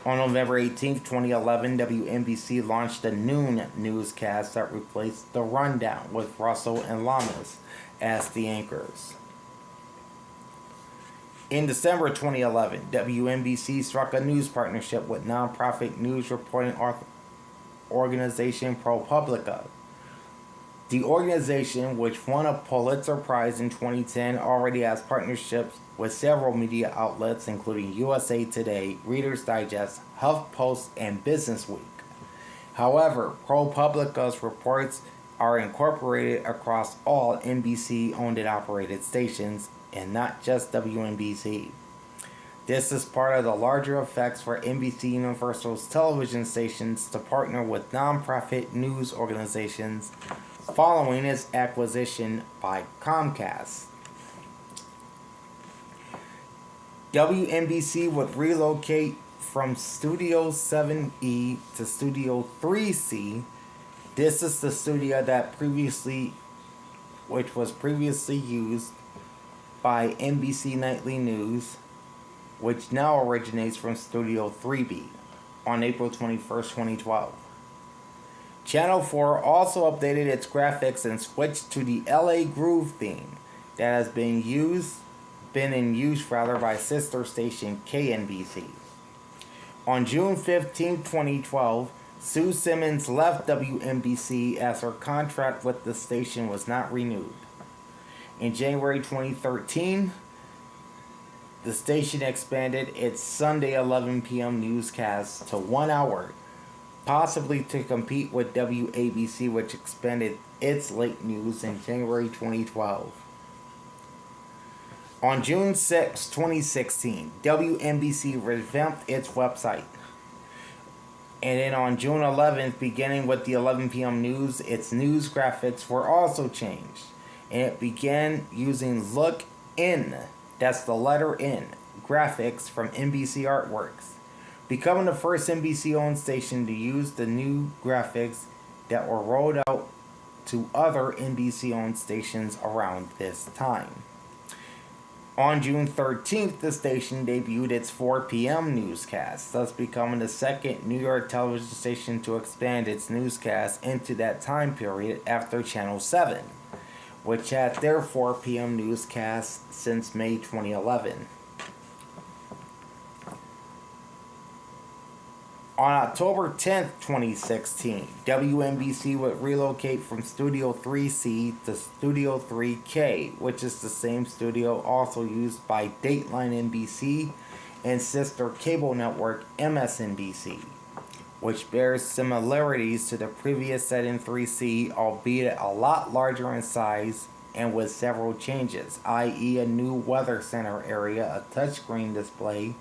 On November 18, 2011, WNBC launched a noon newscast that replaced The Rundown with Russell and Lamas as the anchors. In December 2011, WNBC struck a news partnership with nonprofit news reporting organization ProPublica. The organization, which won a Pulitzer Prize in 2010, already has partnerships with several media outlets including USA Today, Reader's Digest, HuffPost, and Business Week. However, ProPublica's reports are incorporated across all NBC-owned and operated stations, and not just WNBC. This is part of the larger effects for NBC Universal's television stations to partner with nonprofit news organizations following its acquisition by Comcast. WNBC would relocate from Studio 7E to Studio 3C. This is the studio which was previously used by NBC Nightly News, which now originates from Studio 3B, on April 21st, 2012. Channel 4 also updated its graphics and switched to the LA Groove theme. that has been in use by sister station KNBC. On June 15, 2012, Sue Simmons left WNBC as her contract with the station was not renewed. In January 2013, the station expanded its Sunday 11 p.m. newscast to 1 hour, possibly to compete with WABC, which expanded its late news in January 2012. On June 6, 2016, WNBC revamped its website. And then on June 11th, beginning with the 11 p.m. news, its news graphics were also changed. And it began using Look In, that's the letter N, graphics from NBC Artworks, becoming the first NBC-owned station to use the new graphics that were rolled out to other NBC-owned stations around this time. On June 13th, the station debuted its 4 p.m. newscast, thus becoming the second New York television station to expand its newscast into that time period after Channel 7, which had their 4 p.m. newscast since May 2011. On October 10th, 2016, WNBC would relocate from Studio 3C to Studio 3K, which is the same studio also used by Dateline NBC and sister cable network MSNBC, which bears similarities to the previous set in 3C, albeit a lot larger in size and with several changes, i.e. a new weather center area, a touchscreen display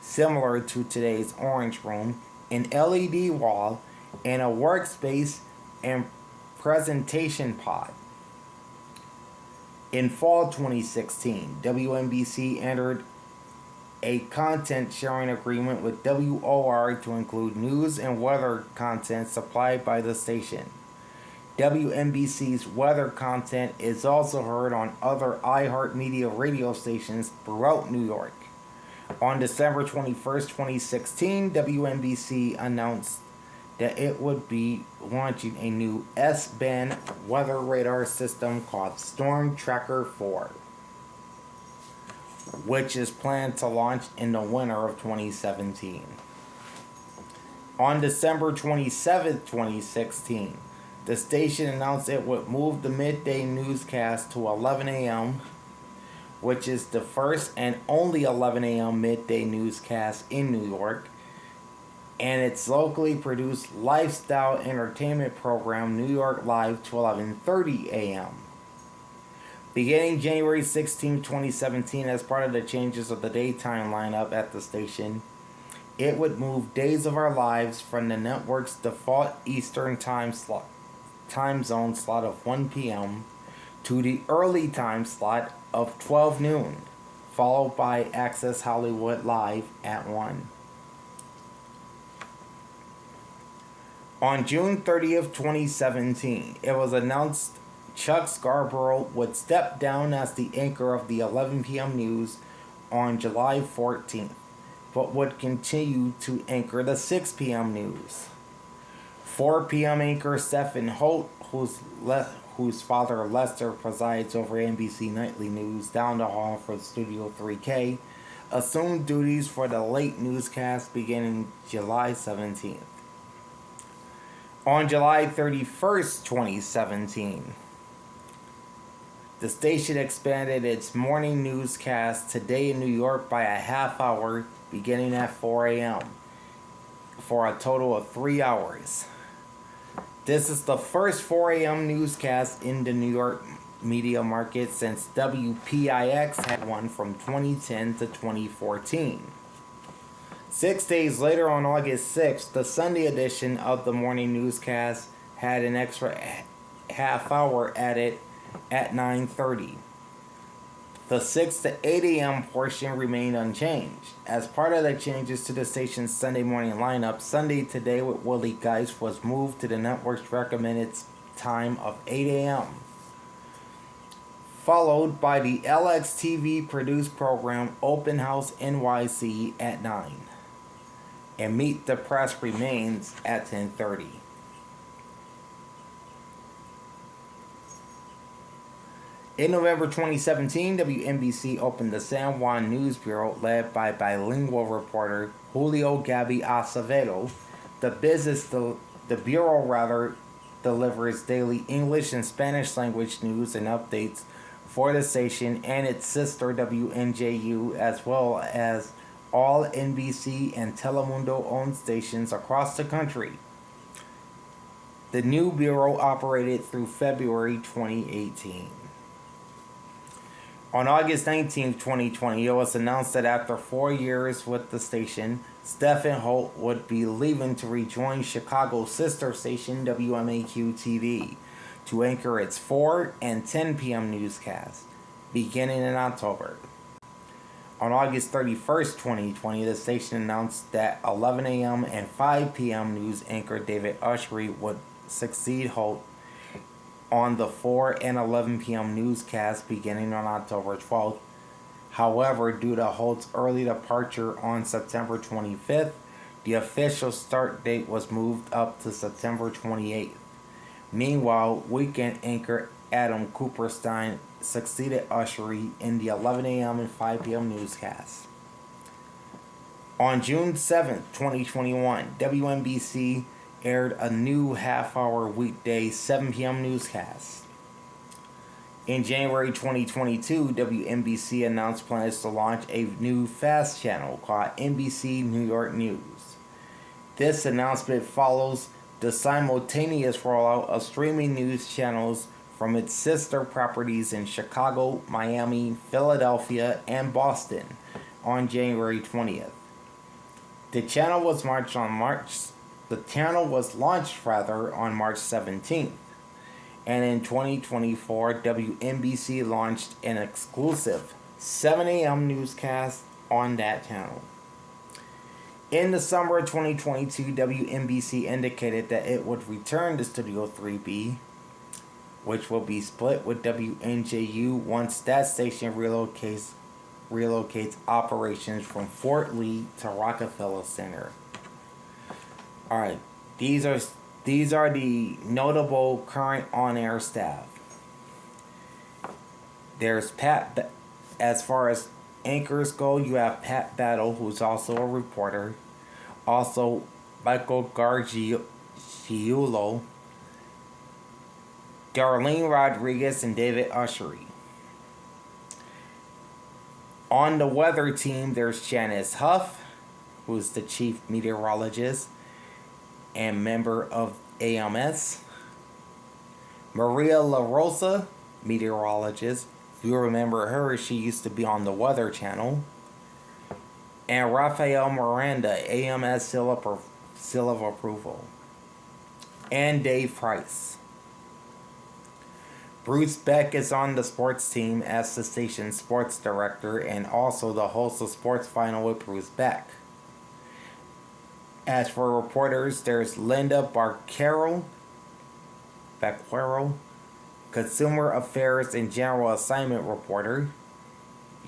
similar to today's Orange Room, an LED wall, and a workspace and presentation pod. In fall 2016, WNBC entered a content sharing agreement with WOR to include news and weather content supplied by the station. WNBC's weather content is also heard on other iHeartMedia radio stations throughout New York. On December 21st, 2016, WNBC announced that it would be launching a new S-band weather radar system called Storm Tracker 4, which is planned to launch in the winter of 2017. On December 27th, 2016, the station announced it would move the midday newscast to 11 a.m., which is the first and only 11 a.m. midday newscast in New York, and its locally produced lifestyle entertainment program New York Live to 11:30 a.m. Beginning January 16, 2017, as part of the changes of the daytime lineup at the station, it would move Days of Our Lives from the network's default Eastern time zone slot of 1 p.m. to the early time slot of 12 noon, followed by Access Hollywood Live at 1. On June 30th, 2017, it was announced Chuck Scarborough would step down as the anchor of the 11 p.m. news on July 14th, but would continue to anchor the 6 p.m. news. 4 p.m. anchor Stephen Holt, whose father Lester presides over NBC Nightly News down the hall for Studio 3K, assumed duties for the late newscast beginning July 17th. On July 31st, 2017, the station expanded its morning newscast Today in New York by a half hour beginning at 4 a.m. for a total of 3 hours. This is the first 4 a.m. newscast in the New York media market since WPIX had one from 2010 to 2014. 6 days later, on August 6th, the Sunday edition of the morning newscast had an extra half hour added at 9:30. The 6 to 8 a.m. portion remained unchanged. As part of the changes to the station's Sunday morning lineup, Sunday Today with Willie Geist was moved to the network's recommended time of 8 a.m., followed by the LXTV produced program Open House NYC at 9, and Meet the Press remains at 10:30. In November 2017, WNBC opened the San Juan News Bureau led by bilingual reporter Julio Gabi Acevedo. The bureau delivers daily English and Spanish language news and updates for the station and its sister WNJU, as well as all NBC and Telemundo owned stations across the country. The new bureau operated through February 2018. On August 19, 2020, it was announced that after 4 years with the station, Stephen Holt would be leaving to rejoin Chicago's sister station WMAQ-TV to anchor its 4 and 10 p.m. newscasts, beginning in October. On August 31st, 2020, the station announced that 11 a.m. and 5 p.m. news anchor David Ushery would succeed Holt on the 4 and 11 p.m. newscast beginning on October 12th. However, due to Holt's early departure on September 25th, the official start date was moved up to September 28th. Meanwhile, weekend anchor Adam Cooperstein succeeded Ushery in the 11 a.m. and 5 p.m. newscasts. On June 7th, 2021, WNBC aired a new half-hour weekday 7 p.m. newscast. In January 2022, WNBC announced plans to launch a new fast channel called NBC New York News. This announcement follows the simultaneous rollout of streaming news channels from its sister properties in Chicago, Miami, Philadelphia, and Boston on January 20th. The channel was launched on March 17th. And in 2024, WNBC launched an exclusive 7 a.m. newscast on that channel. In the summer of 2022, WNBC indicated that it would return to Studio 3B, which will be split with WNJU once that station relocates operations from Fort Lee to Rockefeller Center. Alright, these are the notable current on-air staff. There's Pat, as far as anchors go, you have Pat Battle, who's also a reporter. Also, Michael Gargiulo, Darlene Rodriguez, and David Ushery. On the weather team, there's Janice Huff, who's the chief meteorologist and member of AMS. Maria La Rosa, meteorologist. If you remember her, she used to be on the Weather Channel. And Rafael Miranda, AMS seal of approval. And Dave Price. Bruce Beck is on the sports team as the station's sports director and also the host of Sports Final with Bruce Beck. As for reporters, there's Linda Barquero, Consumer Affairs and General Assignment reporter,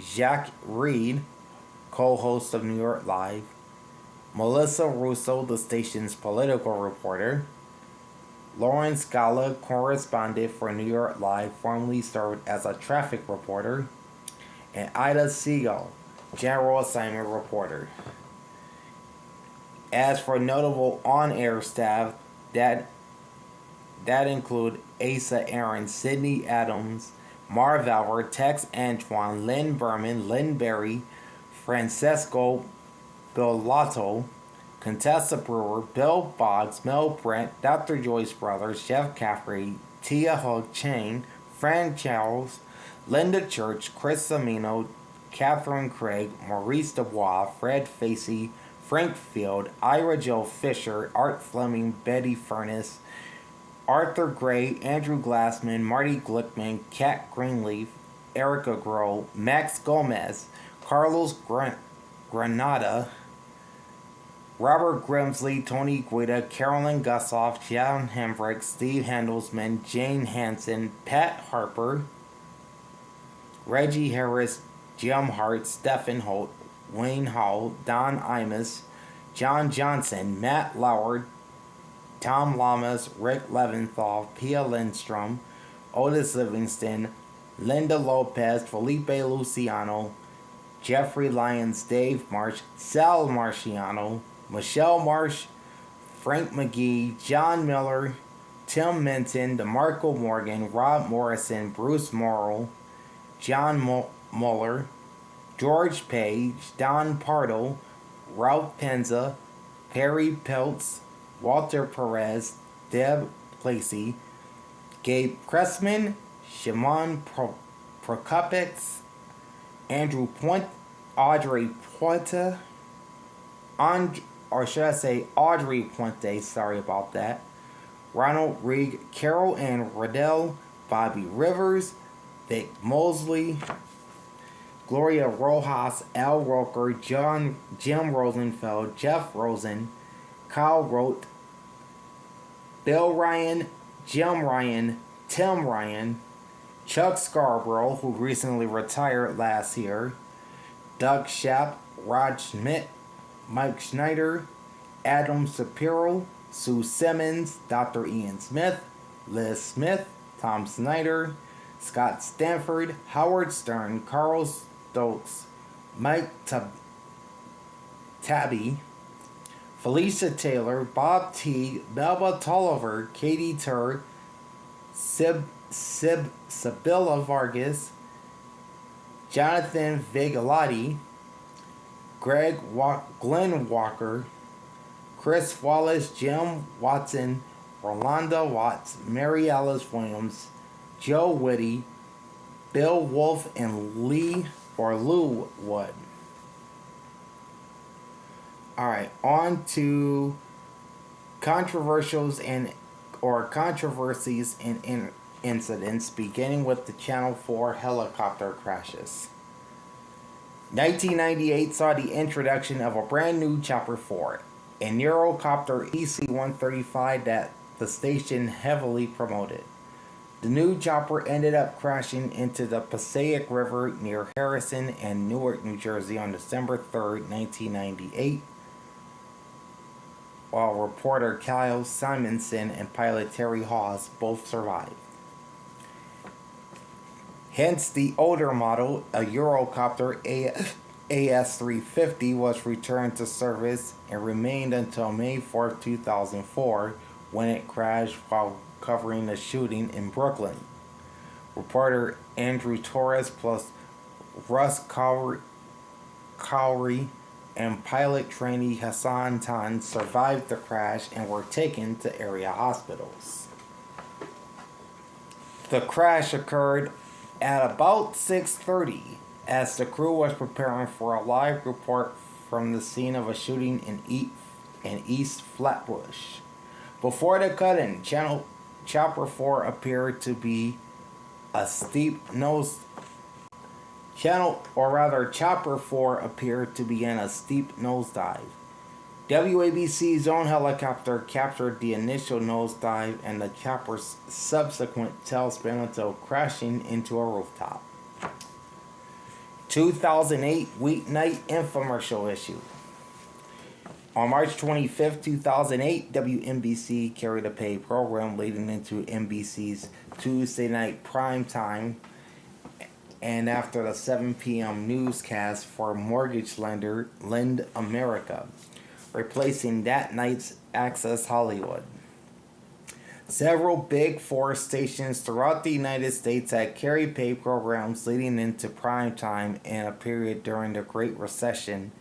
Jacques Reed, co-host of New York Live, Melissa Russo, the station's political reporter, Lauren Scala, correspondent for New York Live, formerly served as a traffic reporter, and Ida Siegel, General Assignment reporter. As for notable on-air staff, that include Asa Aaron, Sydney Adams, Marv Albert, Tex Antoine, Lynn Berman, Lynn Berry, Francesco Billato, Contessa Brewer, Bill Boggs, Mel Brent, Dr. Joyce Brothers, Jeff Caffrey, Tia Hug Chang, Fran Charles, Linda Church, Chris Amino, Catherine Craig, Maurice Dubois, Fred Facey, Frank Field, Ira Joe Fisher, Art Fleming, Betty Furness, Arthur Gray, Andrew Glassman, Marty Glickman, Kat Greenleaf, Erica Grohl, Max Gomez, Carlos Granada, Robert Grimsley, Tony Guida, Carolyn Gussoff, Jan Hembrick, Steve Handelsman, Jane Hansen, Pat Harper, Reggie Harris, Jim Hart, Stephen Holt, Wayne Howell, Don Imus, John Johnson, Matt Lauer, Tom Lamas, Rick Leventhal, Pia Lindstrom, Otis Livingston, Linda Lopez, Felipe Luciano, Jeffrey Lyons, Dave Marsh, Sal Marciano, Michelle Marsh, Frank McGee, John Miller, Tim Minton, DeMarco Morgan, Rob Morrison, Bruce Morrill, John Muller, George Page, Don Pardo, Ralph Penza, Perry Peltz, Walter Perez, Deb Placey, Gabe Cressman, Shimon Prokopets, Andrew Point, Audrey Puente, or should I say Audrey Puente, sorry about that, Ronald Reed, Carol Ann Riddell, Bobby Rivers, Vic Mosley, Gloria Rojas, Al Roker, Jim Rosenfeld, Jeff Rosen, Kyle Rote, Bill Ryan, Jim Ryan, Tim Ryan, Chuck Scarborough, who recently retired last year, Doug Shapp, Rod Schmidt, Mike Schneider, Adam Shapiro, Sue Simmons, Dr. Ian Smith, Liz Smith, Tom Snyder, Scott Stanford, Howard Stern, Carl Stokes, Mike Tabby, Felicia Taylor, Bob Teague, Melba Tolliver, Katie Tur, Sibylla Vargas, Jonathan Vigalotti, Glenn Walker, Chris Wallace, Jim Watson, Rolanda Watts, Mary Alice Williams, Joe Whitty, Bill Wolf, and Lou Wood. Alright, on to controversies and incidents, beginning with the Channel 4 helicopter crashes. 1998 saw the introduction of a brand new Chopper 4, a Eurocopter EC-135 that the station heavily promoted. The new chopper ended up crashing into the Passaic River near Harrison and Newark, New Jersey on December 3rd, 1998, while reporter Kyle Simonson and pilot Terry Hawes both survived. Hence, the older model, a Eurocopter AS-350, was returned to service and remained until May 4, 2004, when it crashed while covering a shooting in Brooklyn. Reporter Andrew Torres plus Russ Cowrie and pilot trainee Hassan Tan survived the crash and were taken to area hospitals. The crash occurred at about 6:30 as the crew was preparing for a live report from the scene of a shooting in East Flatbush. Before the cut-in, Chopper 4 appeared to be a steep nose. Chopper 4 appeared to be in a steep nosedive. WABC's own helicopter captured the initial nosedive and the chopper's subsequent tailspin until crashing into a rooftop. 2008 weeknight infomercial issue. On March 25, 2008, WNBC carried a paid program leading into NBC's Tuesday night prime time and after the 7 p.m. newscast for mortgage lender Lend America, replacing that night's Access Hollywood. Several Big Four stations throughout the United States had carried paid programs leading into prime time in a period during the Great Recession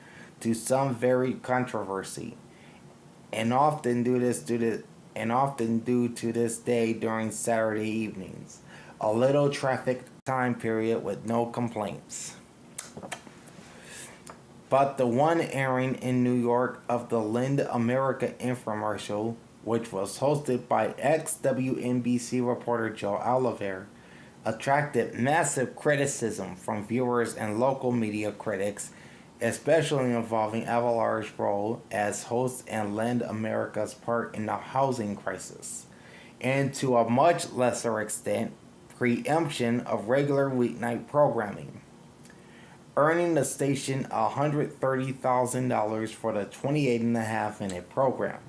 to some varied controversy, and often due to this day during Saturday evenings, a little traffic time period with no complaints. But the one airing in New York of the Lend America infomercial, which was hosted by ex-WNBC reporter Joe Oliver, attracted massive criticism from viewers and local media critics, especially involving Avalar's role as host and Lend America's part in the housing crisis, and to a much lesser extent, preemption of regular weeknight programming, earning the station $130,000 for the 28.5-minute program.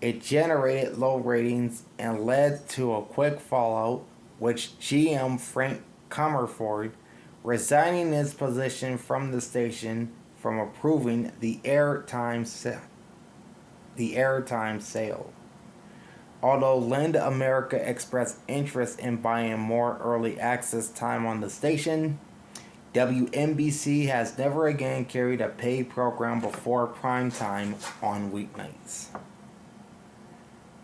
It generated low ratings and led to a quick fallout, which GM Frank Comerford, resigning his position from the station from approving the airtime sale. Although Lind America expressed interest in buying more early access time on the station, WNBC has never again carried a paid program before prime time on weeknights.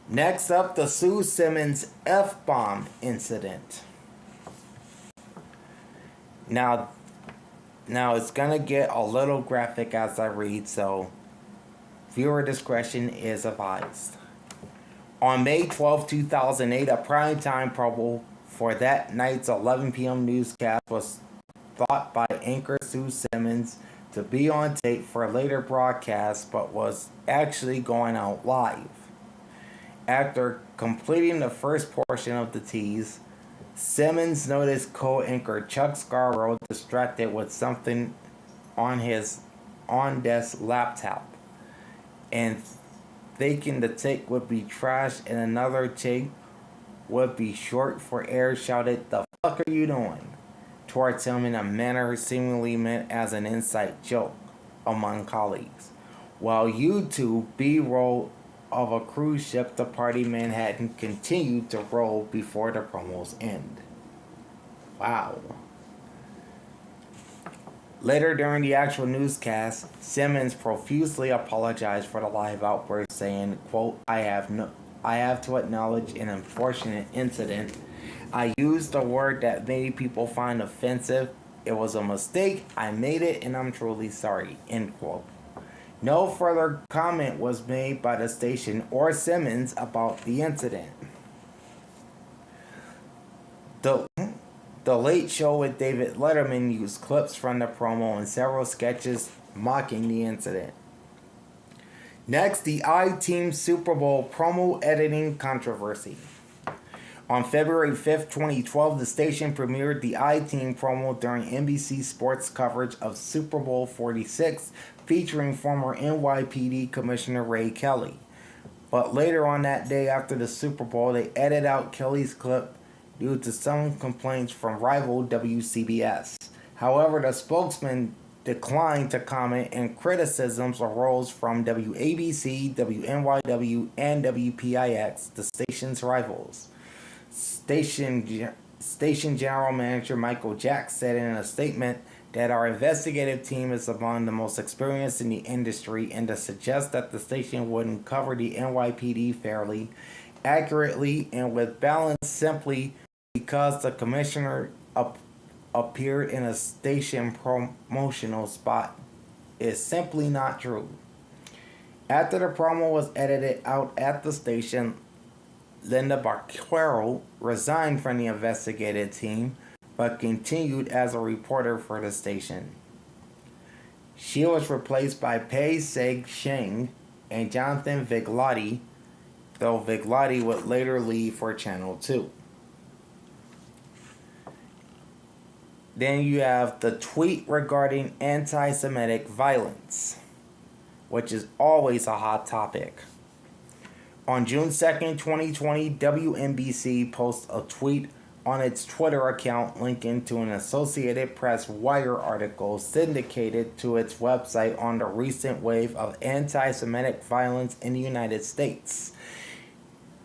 Next up, the Sue Simmons F-bomb incident. Now it's gonna get a little graphic as I read, so viewer discretion is advised. On May 12, 2008, a primetime promo for that night's 11 p.m. newscast was thought by anchor Sue Simmons to be on tape for a later broadcast, but was actually going out live. After completing the first portion of the tease, Simmons noticed co-anchor Chuck Scarborough distracted with something on his on-desk laptop, and thinking the take would be trash and another take would be short for air, shouted, "The fuck are you doing?" towards him in a manner seemingly meant as an inside joke among colleagues. While YouTube B-roll of a cruise ship to Party Manhattan continued to roll before the promo's end. Wow. Later during the actual newscast, Simmons profusely apologized for the live outburst, saying, quote, I have to acknowledge an unfortunate incident. I used a word that many people find offensive. It was a mistake. I made it and I'm truly sorry, end quote. No further comment was made by the station or Simmons about the incident. The Late Show with David Letterman used clips from the promo and several sketches mocking the incident. Next, the I-Team Super Bowl promo editing controversy. On February 5th, 2012, the station premiered the I-Team promo during NBC Sports coverage of Super Bowl 46, featuring former NYPD Commissioner Ray Kelly. But later on that day after the Super Bowl, they edited out Kelly's clip due to some complaints from rival WCBS. However, the spokesman declined to comment, and criticisms arose from WABC, WNYW, and WPIX, the station's rivals. Station General Manager Michael Jack said in a statement that our investigative team is among the most experienced in the industry, and to suggest that the station wouldn't cover the NYPD fairly, accurately, and with balance simply because the commissioner appeared in a station promotional spot is simply not true. After the promo was edited out at the station, Linda Barquero resigned from the investigative team, but continued as a reporter for the station. She was replaced by Pei Seg Sheng and Jonathan Viglotti, though Viglotti would later leave for Channel 2. Then you have the tweet regarding anti-Semitic violence, which is always a hot topic. On June 2nd, 2020, WNBC posts a tweet on its Twitter account linking to an Associated Press Wire article syndicated to its website on the recent wave of anti-Semitic violence in the United States,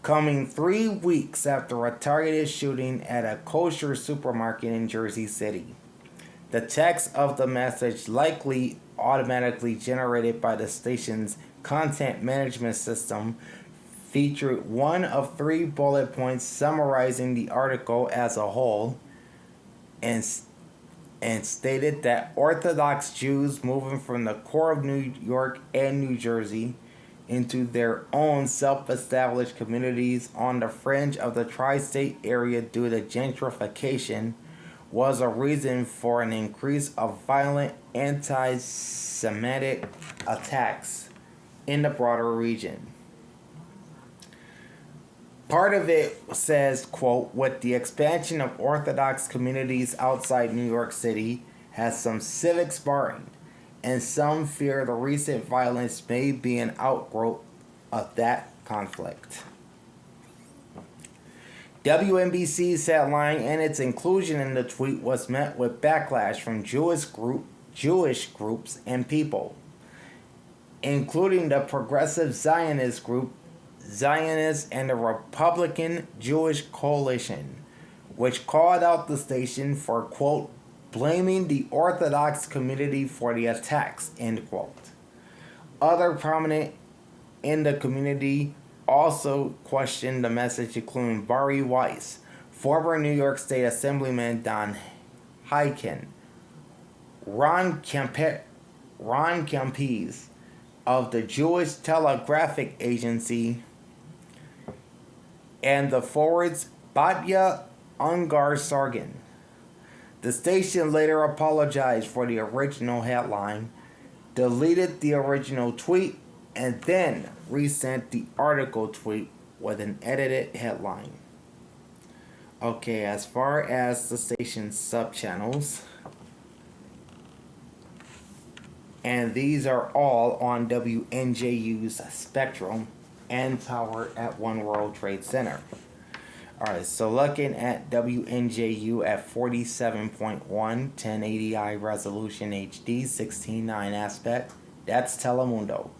coming 3 weeks after a targeted shooting at a kosher supermarket in Jersey City. The text of the message, likely automatically generated by the station's content management system, featured one of 3 bullet points summarizing the article as a whole, and stated that Orthodox Jews moving from the core of New York and New Jersey into their own self-established communities on the fringe of the tri-state area due to gentrification was a reason for an increase of violent anti-Semitic attacks in the broader region. Part of it says, quote, with the expansion of Orthodox communities outside New York City has some civic sparring, and some fear the recent violence may be an outgrowth of that conflict. WNBC's headline and its inclusion in the tweet was met with backlash from Jewish groups and people, including the Progressive Zionist Group, Zionists, and the Republican Jewish Coalition, which called out the station for, quote, blaming the Orthodox community for the attacks, end quote. Other prominent in the community also questioned the message, including Bari Weiss, former New York State Assemblyman Don Hyken, Ron Kempes of the Jewish Telegraphic Agency, and the Forward's Batya Ungar-Sargon. The station later apologized for the original headline, deleted the original tweet, and then resent the article tweet with an edited headline. Okay, as far as the station's subchannels, and these are all on WNJU's Spectrum and tower at One World Trade Center. Alright, so looking at WNJU at 47.1, 1080i resolution HD, 16:9 aspect, that's Telemundo.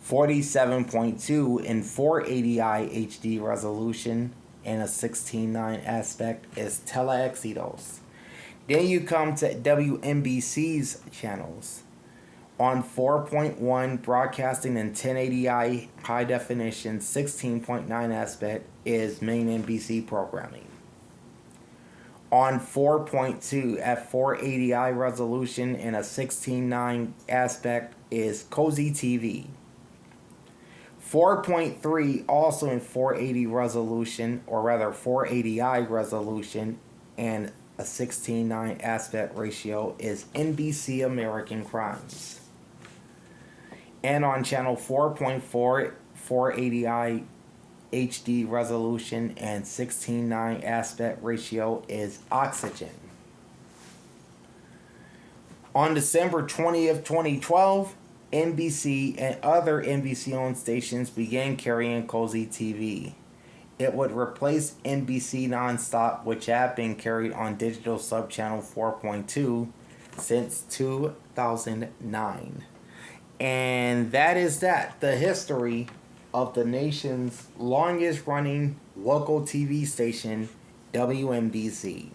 47.2 in 480i HD resolution and a 16:9 aspect is Teleexitos. Then you come to WNBC's channels. On 4.1, broadcasting in 1080i high definition, 16.9 aspect is main NBC programming. On 4.2 at 480i resolution and a 16:9 aspect is Cozy TV. 4.3 also in 480 resolution, or rather 480i resolution and a 16:9 aspect ratio is NBC American Crimes. And on channel 4.4, 480i HD resolution and 16:9 aspect ratio is Oxygen. On December 20th, 2012, NBC and other NBC-owned stations began carrying Cozy TV. It would replace NBC Nonstop, which had been carried on digital subchannel 4.2 since 2009. And that is that. The history of the nation's longest running local TV station, WNBC.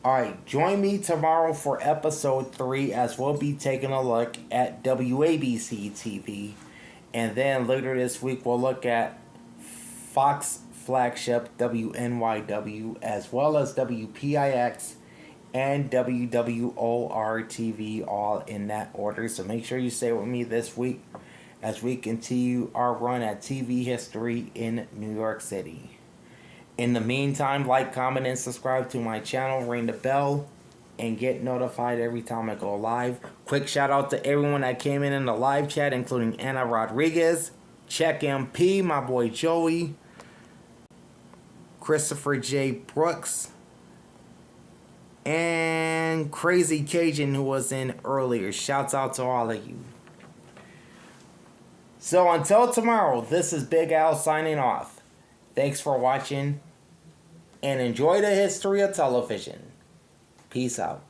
Alright, join me tomorrow for episode 3 as we'll be taking a look at WABC TV. And then later this week we'll look at Fox flagship WNYW as well as WPIX and WWOR TV, all in that order. So make sure you stay with me this week as we continue our run at TV history in New York City. In the meantime, like, comment, and subscribe to my channel. Ring the bell and get notified every time I go live. Quick shout out to everyone that came in the live chat, including Anna Rodriguez, Check MP, my boy Joey, Christopher J. Brooks, and Crazy Cajun, who was in earlier. Shouts out to all of you. So until tomorrow, this is Big Al signing off. Thanks for watching and enjoy the history of television. Peace out.